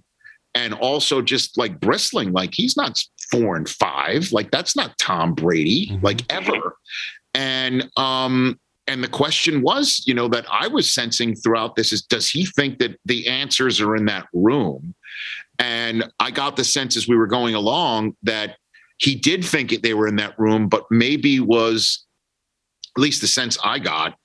and also just bristling. He's not 4-5. That's not Tom Brady, ever. And the question was, that I was sensing throughout this is, does he think that the answers are in that room? And I got the sense as we were going along that he did think they were in that room, but maybe was, at least the sense I got,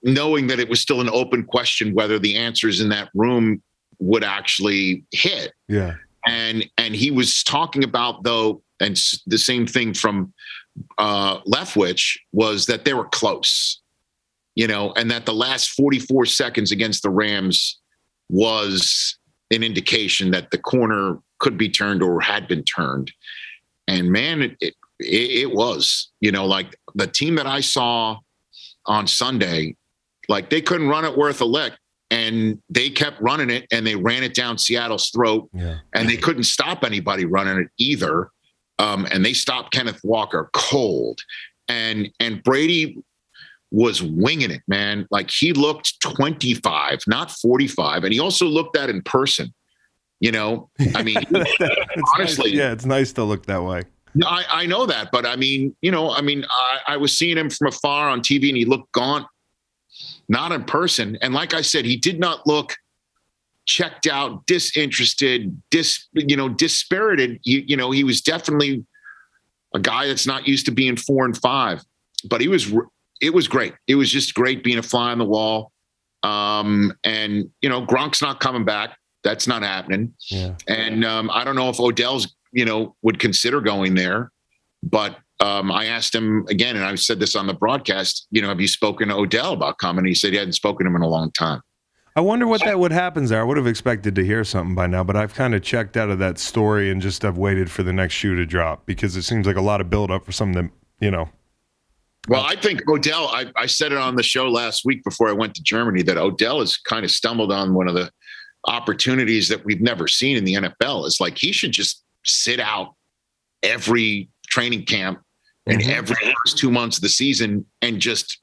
knowing that it was still an open question whether the answers in that room would actually hit. Yeah. And he was talking about, though, and the same thing from Leftwich, was that they were close, and that the last 44 seconds against the Rams was an indication that the corner could be turned or had been turned. And man, it was, the team that I saw on Sunday, they couldn't run it worth a lick, and they kept running it, and they ran it down Seattle's throat. Yeah. And they couldn't stop anybody running it either. And they stopped Kenneth Walker cold, and Brady was winging it, man. Like he looked 25, not 45. And he also looked that in person, I mean, honestly, nice. Yeah, it's nice to look that way. I know that, but I mean, I was seeing him from afar on TV and he looked gaunt, not in person. And like I said, he did not look checked out, disinterested, dispirited. He was definitely a guy that's not used to being 4 and 5, but it was great. It was just great being a fly on the wall. And Gronk's not coming back. That's not happening. Yeah. And I don't know if Odell's, would consider going there, but I asked him again, and I said this on the broadcast, have you spoken to Odell about coming? He said he hadn't spoken to him in a long time. I wonder what that would happen there. I would have expected to hear something by now, but I've kind of checked out of that story and just have waited for the next shoe to drop because it seems like a lot of buildup for something that, Well, I think Odell, I said it on the show last week before I went to Germany, that Odell has kind of stumbled on one of the opportunities that we've never seen in the NFL. It's like he should just sit out every training camp and every first 2 months of the season and just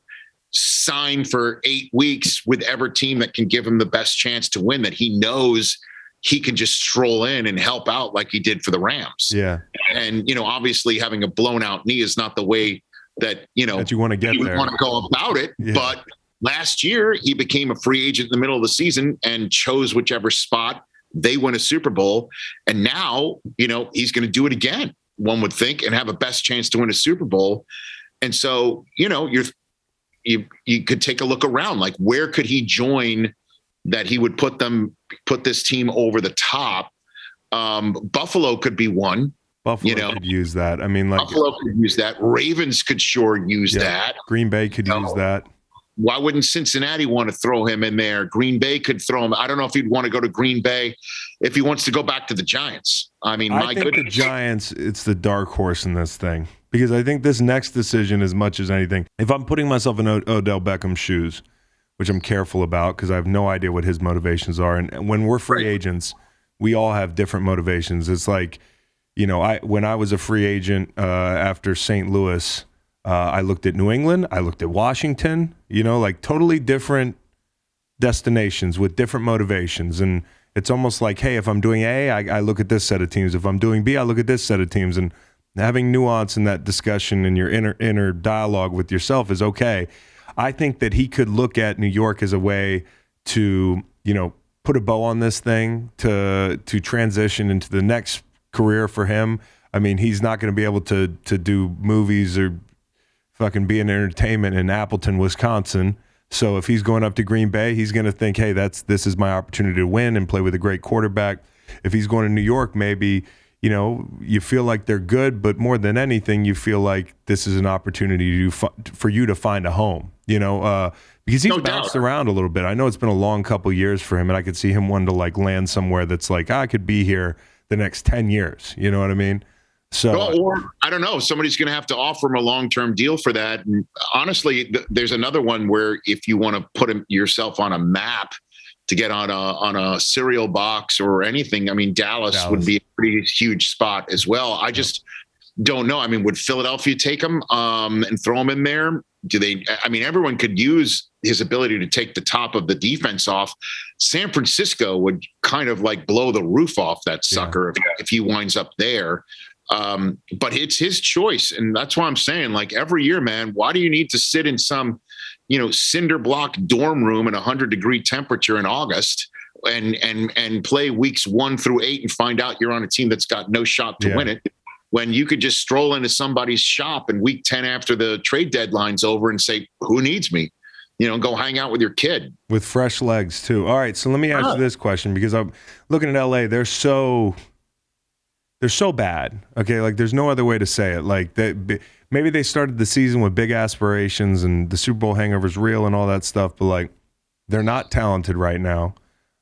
sign for 8 weeks with every team that can give him the best chance to win, that he knows he can just stroll in and help out like he did for the Rams. Yeah. And, obviously having a blown out knee is not the way that, that you want to get there. Want to go about it. Yeah. But last year he became a free agent in the middle of the season and chose whichever spot they win a Super Bowl. And now, he's going to do it again, one would think, and have a best chance to win a Super Bowl. And so, you could take a look around, like where could he join that he would put this team over the top? Buffalo could be one. Buffalo could use that. I mean, Buffalo could use that. Ravens could sure use that. Green Bay could use that. Why wouldn't Cincinnati want to throw him in there? Green Bay could throw him. I don't know if he'd want to go to Green Bay if he wants to go back to the Giants. I mean, I think the Giants, it's the dark horse in this thing because I think this next decision, as much as anything, if I'm putting myself in Odell Beckham's shoes, which I'm careful about because I have no idea what his motivations are. And when we're free agents, we all have different motivations. It's like, when I was a free agent after St. Louis, I looked at New England, I looked at Washington, like totally different destinations with different motivations. And it's almost like, hey, if I'm doing A, I look at this set of teams. If I'm doing B, I look at this set of teams. And having nuance in that discussion and your inner dialogue with yourself is okay. I think that he could look at New York as a way to, put a bow on this thing, to transition into the next career for him. I mean, he's not going to be able to do movies or fucking be in entertainment in Appleton, Wisconsin. So if he's going up to Green Bay, he's going to think, hey, this is my opportunity to win and play with a great quarterback. If he's going to New York, maybe, you feel like they're good, but more than anything, you feel like this is an opportunity for you to find a home, because he's bounced around a little bit. I know it's been a long couple years for him, and I could see him wanting to like land somewhere that's like, I could be here the next 10 years. You know what I mean? So, or I don't know, somebody's going to have to offer him a long-term deal for that. And honestly, there's another one where if you want to put yourself on a map to get on a cereal box or anything, I mean, Dallas would be a pretty huge spot as well. I just don't know. I mean, would Philadelphia take him and throw him in there? Everyone could use his ability to take the top of the defense off. San Francisco would kind of like blow the roof off that sucker if he winds up there. But it's his choice. And that's why I'm saying, like, every year, man, why do you need to sit in some, cinder block dorm room in 100-degree temperature in August and play weeks 1 through 8 and find out you're on a team that's got no shot to win it, when you could just stroll into somebody's shop in week 10 after the trade deadline's over and say, who needs me? Go hang out with your kid. With fresh legs, too. All right, so let me ask you this question, because I'm looking at LA. They're so bad. Okay, like there's no other way to say it. Like maybe they started the season with big aspirations and the Super Bowl hangover's real and all that stuff, but like they're not talented right now.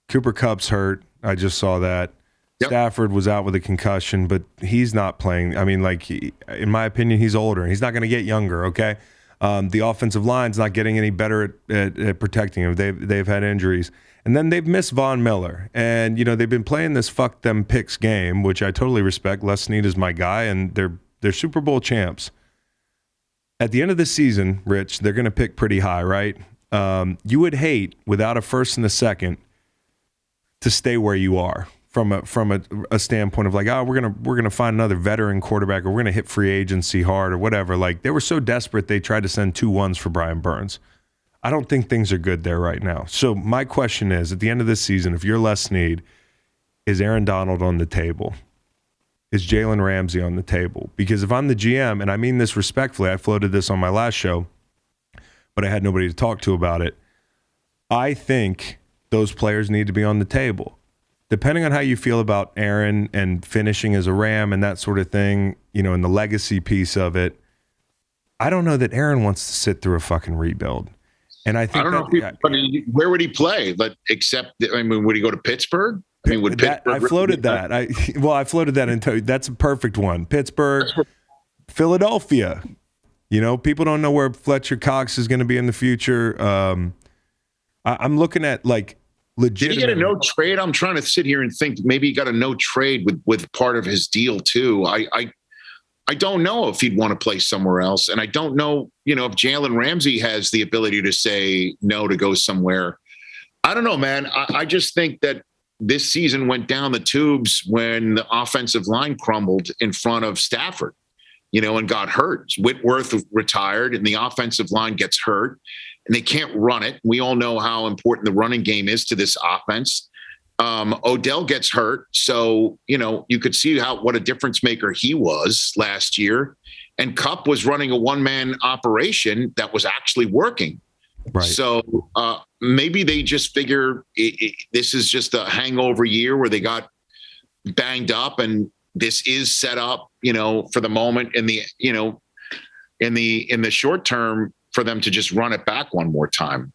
Cooper Kupp's hurt. I just saw that. Yep. Stafford was out with a concussion, but he's not playing. I mean, like in my opinion, he's older. He's not going to get younger. Okay, the offensive line's not getting any better at protecting him. They've had injuries. And then they've missed Von Miller. And, they've been playing this fuck them picks game, which I totally respect. Les Snead is my guy, and they're Super Bowl champs. at the end of the season, Rich, they're going to pick pretty high, right? You would hate, without a first and a second, to stay where you are from a standpoint of like, oh, we're gonna find another veteran quarterback, or we're gonna hit free agency hard, or whatever. Like, they were so desperate they tried to send 2 1s for Brian Burns. I don't think things are good there right now. So my question is, at the end of this season, if you're Les Snead, is Aaron Donald on the table? Is Jalen Ramsey on the table? Because if I'm the GM, and I mean this respectfully, I floated this on my last show, but I had nobody to talk to about it. I think those players need to be on the table. Depending on how you feel about Aaron and finishing as a Ram and that sort of thing, and the legacy piece of it, I don't know that Aaron wants to sit through a fucking rebuild. And I think where would he play? But would he go to Pittsburgh? Would Pittsburgh? I floated that. I floated that into that's a perfect one. Pittsburgh, Philadelphia. People don't know where Fletcher Cox is going to be in the future. I'm looking at like legit. Did he get a no trade? I'm trying to sit here and think maybe he got a no trade with part of his deal too. I don't know if he'd want to play somewhere else, and I don't know, if Jalen Ramsey has the ability to say no to go somewhere. I don't know, man. I just think that this season went down the tubes when the offensive line crumbled in front of Stafford, and got hurt. Whitworth retired, and the offensive line gets hurt, and they can't run it. We all know how important the running game is to this offense. Odell gets hurt, so you could see what a difference maker he was last year. And Kupp was running a one-man operation that was actually working. Right. So maybe they just figure this is just a hangover year where they got banged up, and this is set up, for the moment in the short term for them to just run it back one more time.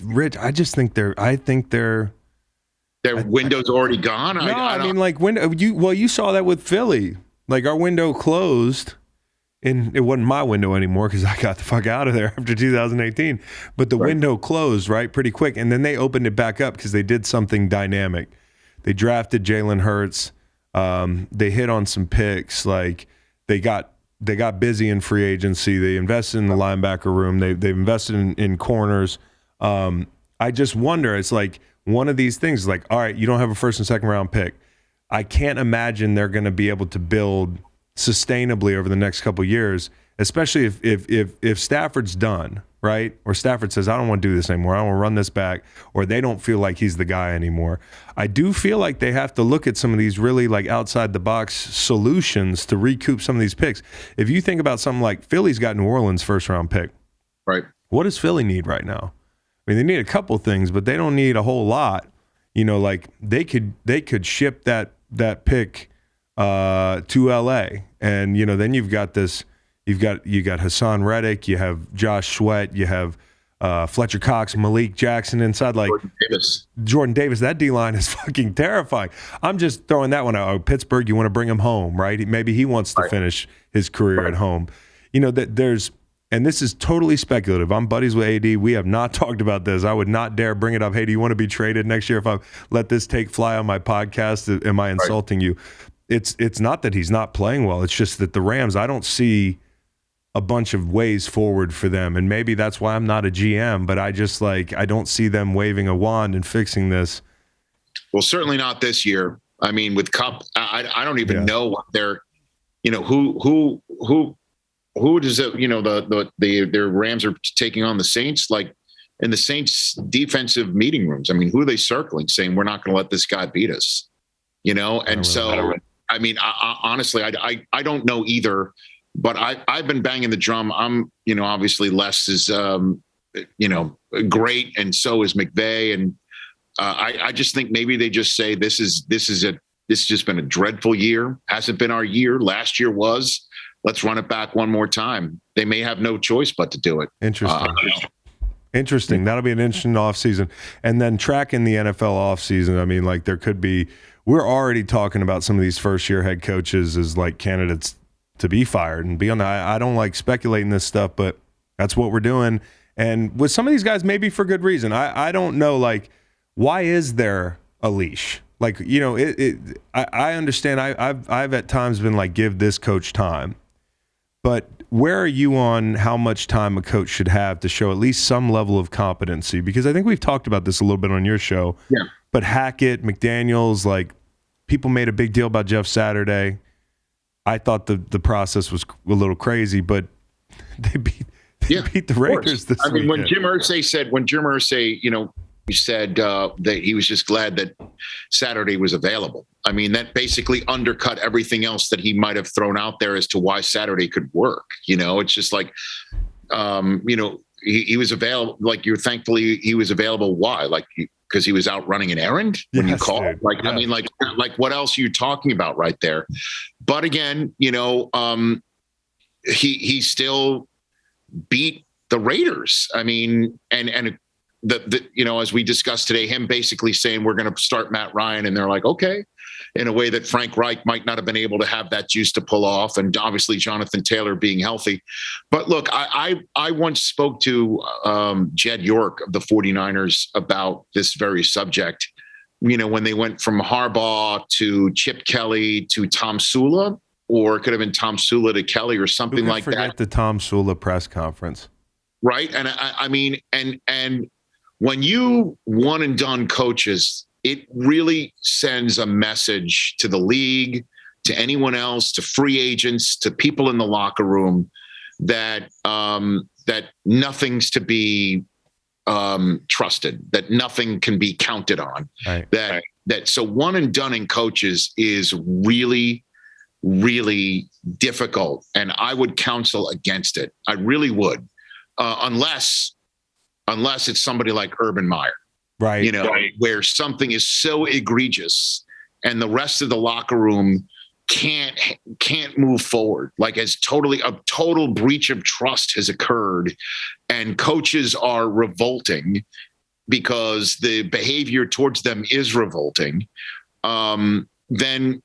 Rich, I just think their window's already gone. You saw that with Philly. Like, our window closed. And it wasn't my window anymore because I got the fuck out of there after 2018. But the window closed, right, pretty quick. And then they opened it back up because they did something dynamic. They drafted Jalen Hurts. They hit on some picks. Like, they got busy in free agency. They invested in the linebacker room. They've invested in corners. I just wonder, it's like one of these things, like, all right, you don't have a first and second round pick. I can't imagine they're going to be able to build sustainably over the next couple of years, especially if Stafford's done, right? Or Stafford says, I don't want to do this anymore. I don't want to run this back, or they don't feel like he's the guy anymore. I do feel like they have to look at some of these really like outside the box solutions to recoup some of these picks. If you think about something like Philly's got New Orleans first round pick. Right. What does Philly need right now? I mean, they need a couple things, but they don't need a whole lot. Like they could ship that pick to LA, and then you've got Hassan Reddick, you have Josh Sweat, you have Fletcher Cox, Malik Jackson inside, like Jordan Davis. That D-line is fucking terrifying. I'm just throwing that one out. Oh, Pittsburgh, you want to bring him home, right? Maybe he wants to finish his career at home. That there's, and this is totally speculative. I'm buddies with AD. We have not talked about this. I would not dare bring it up. Hey, do you want to be traded next year if I let this take fly on my podcast? Am I insulting you? It's not that he's not playing well. It's just that the Rams, I don't see a bunch of ways forward for them. And maybe that's why I'm not a GM, but I just I don't see them waving a wand and fixing this. Well, certainly not this year. I mean, with Kupp, I don't even know what they're, who does it, their Rams are taking on the Saints, like in the Saints defensive meeting rooms. I mean, who are they circling saying, we're not going to let this guy beat us, And so, I mean, honestly, I don't know either, but I've been banging the drum. I'm, obviously Les is, great. And so is McVay. And I just think maybe they just say, this has just been a dreadful year. Hasn't been our year. Last year was. Let's run it back one more time. They may have no choice but to do it. Interesting. That'll be an interesting offseason. And then tracking the NFL offseason, I mean, like there could be, we're already talking about some of these first-year head coaches as like candidates to be fired and be on the, I don't like speculating this stuff, but that's what we're doing. And with some of these guys, maybe for good reason. I don't know, like, why is there a leash? Like, I understand. I've at times been like, give this coach time. But where are you on how much time a coach should have to show at least some level of competency? Because I think we've talked about this a little bit on your show. Yeah. But Hackett, McDaniels, like, people made a big deal about Jeff Saturday. I thought the process was a little crazy, but they beat the Raiders this weekend. When Jim Irsay said that he was just glad that Saturday was available. I mean, that basically undercut everything else that he might have thrown out there as to why Saturday could work. It's just like, he was available. Like, thankfully he was available. Why? Like, because he was out running an errand when you called. Dude. Like, yeah. I mean, like what else are you talking about right there? But again, he still beat the Raiders. I mean, and as we discussed today, him basically saying we're going to start Matt Ryan, and they're like, okay, in a way that Frank Reich might not have been able to have that juice to pull off, and obviously Jonathan Taylor being healthy. But look, I once spoke to Jed York of the 49ers about this very subject. When they went from Harbaugh to Chip Kelly to Tom Sula, or it could have been Tom Sula to Kelly or something like that. Forget the Tom Sula press conference. Right. And I mean, and when you one and done coaches, it really sends a message to the league, to anyone else, to free agents, to people in the locker room that that nothing's to be trusted, that nothing can be counted on. Right. So one and done in coaches is really, really difficult, and I would counsel against it. I really would, unless it's somebody like Urban Meyer, right? Where something is so egregious and the rest of the locker room can't move forward. Like, a total breach of trust has occurred, and coaches are revolting because the behavior towards them is revolting. Then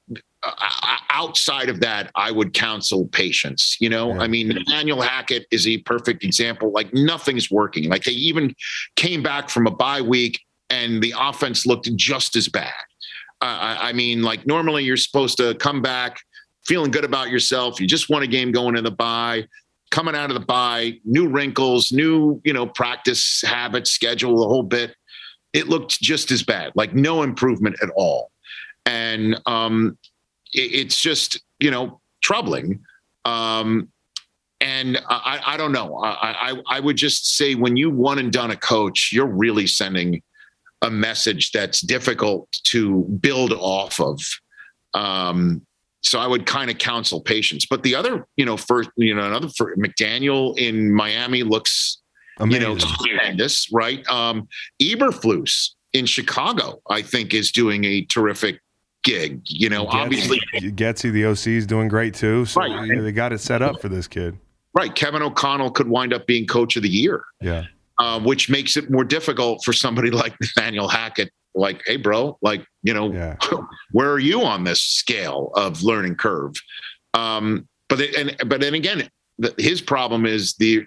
outside of that, I would counsel patience. I mean, Nathaniel Hackett is a perfect example. Like, nothing's working. Like, they even came back from a bye week and the offense looked just as bad. I mean, like, normally you're supposed to come back feeling good about yourself. You just won a game going in the bye, coming out of the bye, new wrinkles, new, practice habits, schedule, the whole bit. It looked just as bad, like no improvement at all. And it's just, troubling. And I don't know. I would just say, when you one and done a coach, you're really sending a message that's difficult to build off of. So I would kind of counsel patience. But the other, another for McDaniel in Miami looks, tremendous, right? Eberflus in Chicago, I think, is doing a terrific gig. Obviously Getsy, the OC, is doing great too. So right. They got it set up for this kid. Right. Kevin O'Connell could wind up being coach of the year. Yeah. Which makes it more difficult for somebody like Nathaniel Hackett. Like, hey, bro, like, where are you on this scale of learning curve? But then again, his problem is the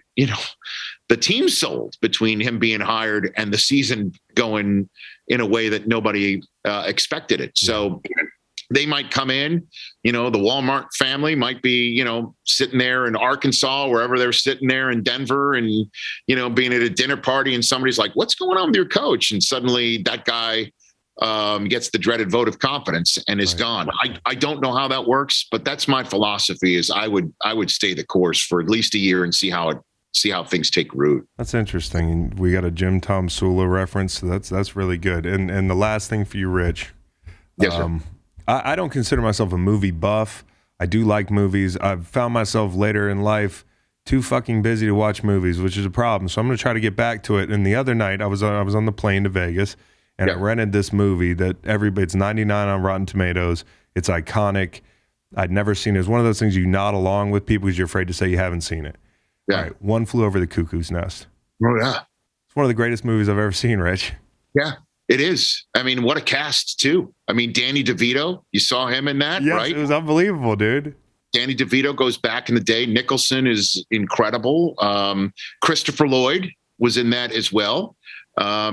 team sold between him being hired and the season going in a way that nobody expected it. So they might come in, the Walmart family might be, sitting there in Arkansas, wherever they're sitting there in Denver, and, being at a dinner party, and somebody's like, what's going on with your coach? And suddenly that guy gets the dreaded vote of confidence and is gone. I don't know how that works, but that's my philosophy. Is I would stay the course for at least a year and see how things take root. That's interesting. We got a Jim Tom Sula reference, so that's really good. And the last thing for you, Rich. Yes, sir. I don't consider myself a movie buff. I do like movies. I've found myself later in life too fucking busy to watch movies, which is a problem. So I'm going to try to get back to it. And the other night, I was on the plane to Vegas, and I rented this movie that it's 99 on Rotten Tomatoes. It's iconic. I'd never seen it. It's one of those things you nod along with people because you're afraid to say you haven't seen it. Yeah. All right, One Flew Over the Cuckoo's Nest. Oh, yeah. It's one of the greatest movies I've ever seen, Rich. Yeah. It is. I mean, what a cast, too. I mean, Danny DeVito, you saw him in that, right? It was unbelievable, dude. Danny DeVito goes back in the day. Nicholson is incredible. Christopher Lloyd was in that as well.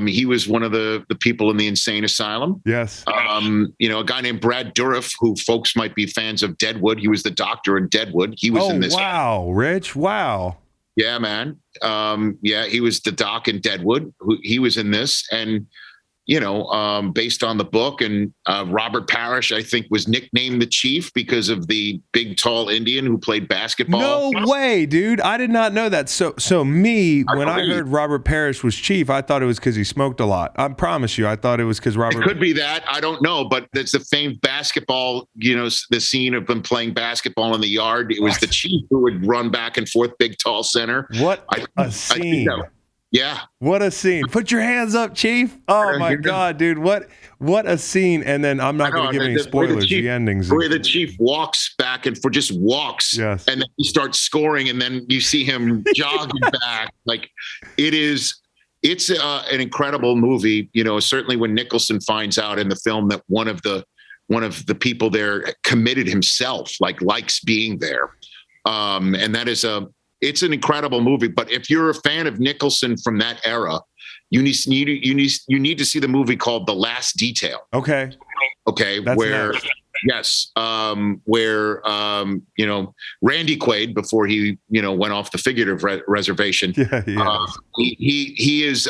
He was one of the people in the insane asylum. Yes. A guy named Brad Dourif, who folks might be fans of Deadwood. He was the doctor in Deadwood. He was in this. Wow, Rich. Wow. Yeah, man. He was the doc in Deadwood. He was in this, and based on the book. And Robert Parrish, I think, was nicknamed the Chief because of the big, tall Indian who played basketball. No way, dude. I did not know that. So when I heard Robert Parrish was Chief, I thought it was because he smoked a lot. I promise you, I thought it was because Robert. It could be that. I don't know. But it's the famed basketball, the scene of them playing basketball in the yard. It was the Chief who would run back and forth, big, tall center. What a scene. Yeah. What a scene. Put your hands up, Chief. Oh, my God, dude. What a scene. And then I'm not going to give any spoilers. The endings. The way the Chief walks back and forth, just walks. Yes. And then he starts scoring, and then you see him jogging back. Like, it's an incredible movie. Certainly when Nicholson finds out in the film that one of the people there committed himself, likes being there. And that is it's an incredible movie. But if you're a fan of Nicholson from that era, you need to see the movie called The Last Detail. Okay. That's where nice. Yes, where Randy Quaid, before he went off the figurative reservation. Yeah. He is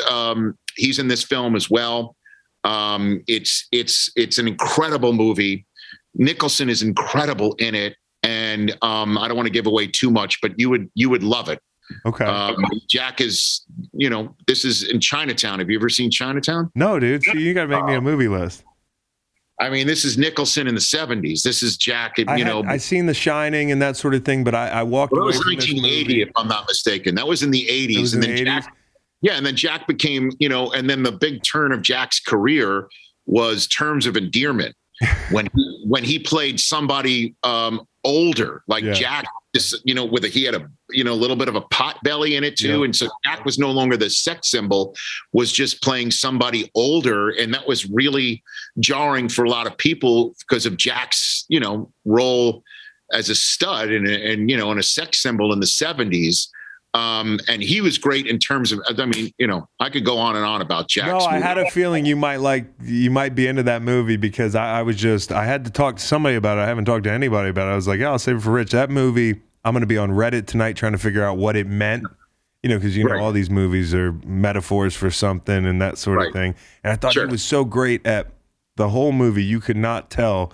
he's in this film as well. It's an incredible movie. Nicholson is incredible in it. And I don't want to give away too much, but you would love it. Okay. Jack is, this is in Chinatown. Have you ever seen Chinatown? No, dude. So you got to make me a movie list. I mean, this is Nicholson in the 70s. This is Jack. I seen The Shining and that sort of thing, but I walked away. It was 1980, if I'm not mistaken. That was in the 80s. It was in the 80s? Jack, and then Jack became, and then the big turn of Jack's career was Terms of Endearment. when he played somebody older, Jack, just he had a little bit of a pot belly in it too, and so Jack was no longer the sex symbol, was just playing somebody older, and that was really jarring for a lot of people because of Jack's role as a stud and a sex symbol in the 70s. And he was great in terms of, I could go on and on about Jack's movie. I had a feeling you might be into that movie because I had to talk to somebody about it. I haven't talked to anybody about it. I was like, I'll save it for Rich. That movie, I'm going to be on Reddit tonight trying to figure out what it meant, because right. All these movies are metaphors for something and that sort of thing. And I thought he was so great at the whole movie. You could not tell.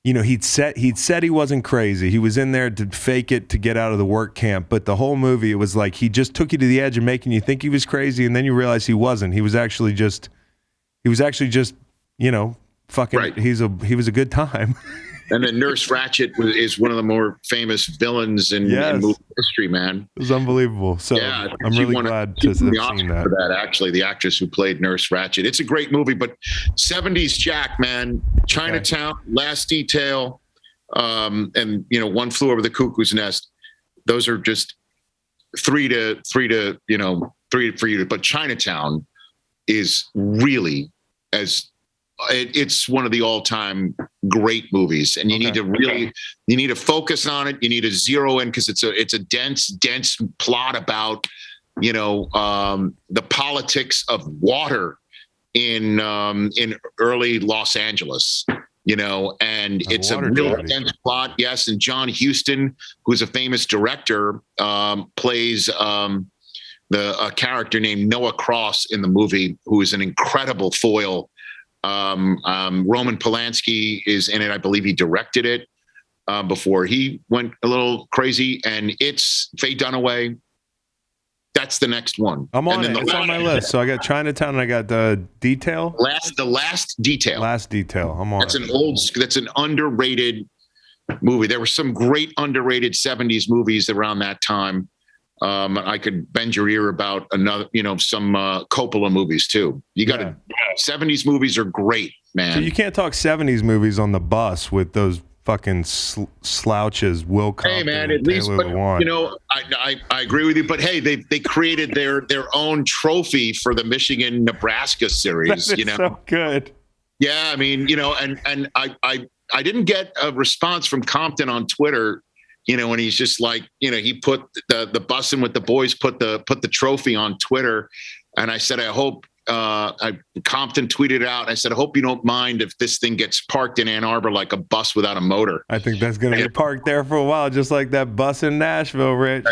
He'd said he wasn't crazy. He was in there to fake it to get out of the work camp. But the whole movie, it was like he just took you to the edge of making you think he was crazy, and then you realize he wasn't. He was actually just, fucking. Right. He was a good time. And then Nurse Ratched is one of the more famous villains in movie history, man. It was unbelievable. So I'm really glad to have seen that. For that, actually, the actress who played Nurse Ratched. It's a great movie, but 70s Jack, man. Chinatown, Last Detail, and One Flew Over the Cuckoo's Nest. Those are just three for you. But Chinatown is really it's one of the all-time great movies, and you need to focus on it. You need to zero in because it's a dense plot about the politics of water in early Los Angeles. And it's a real dense plot. Yes, and John Huston, who's a famous director, plays a character named Noah Cross in the movie, who is an incredible foil. Roman Polanski is in it. I believe he directed it before he went a little crazy. And it's Faye Dunaway. That's the next one. I'm on it. It's on my list. So I got Chinatown and I got the Detail. The Last Detail. Last Detail. I'm on it. That's an underrated movie. There were some great underrated 70s movies around that time. I could bend your ear about another, some Coppola movies too. You got to 70s movies are great, man. So you can't talk 70s movies on the bus with those fucking slouches. Will Compton, hey man, at least, but I agree with you. But hey, they created their own trophy for the Michigan-Nebraska series. That is so good. Yeah, I mean, and I didn't get a response from Compton on Twitter. And he's just like, he put the bussin' with the boys, put the trophy on Twitter. And I said, I hope Compton tweeted out. I said, I hope you don't mind if this thing gets parked in Ann Arbor like a bus without a motor. I think that's going to be parked there for a while, just like that bus in Nashville, Rich.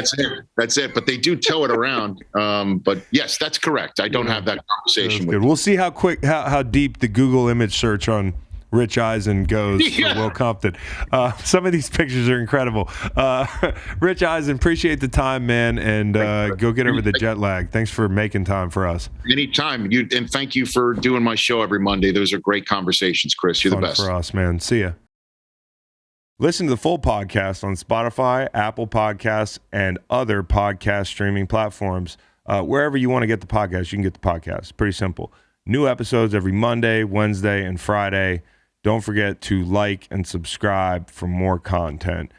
That's it. But they do tow it around. But yes, that's correct. I don't have that conversation with you. We'll see how deep the Google image search on Rich Eisen goes for Will Compton. Some of these pictures are incredible. Rich Eisen, appreciate the time, man, and go get over the jet lag. Thanks for making time for us. Anytime. And thank you for doing my show every Monday. Those are great conversations, Chris. You're the best. For us, man. See ya. Listen to the full podcast on Spotify, Apple Podcasts, and other podcast streaming platforms. Wherever you want to get the podcast, you can get the podcast. Pretty simple. New episodes every Monday, Wednesday, and Friday. Don't forget to like and subscribe for more content.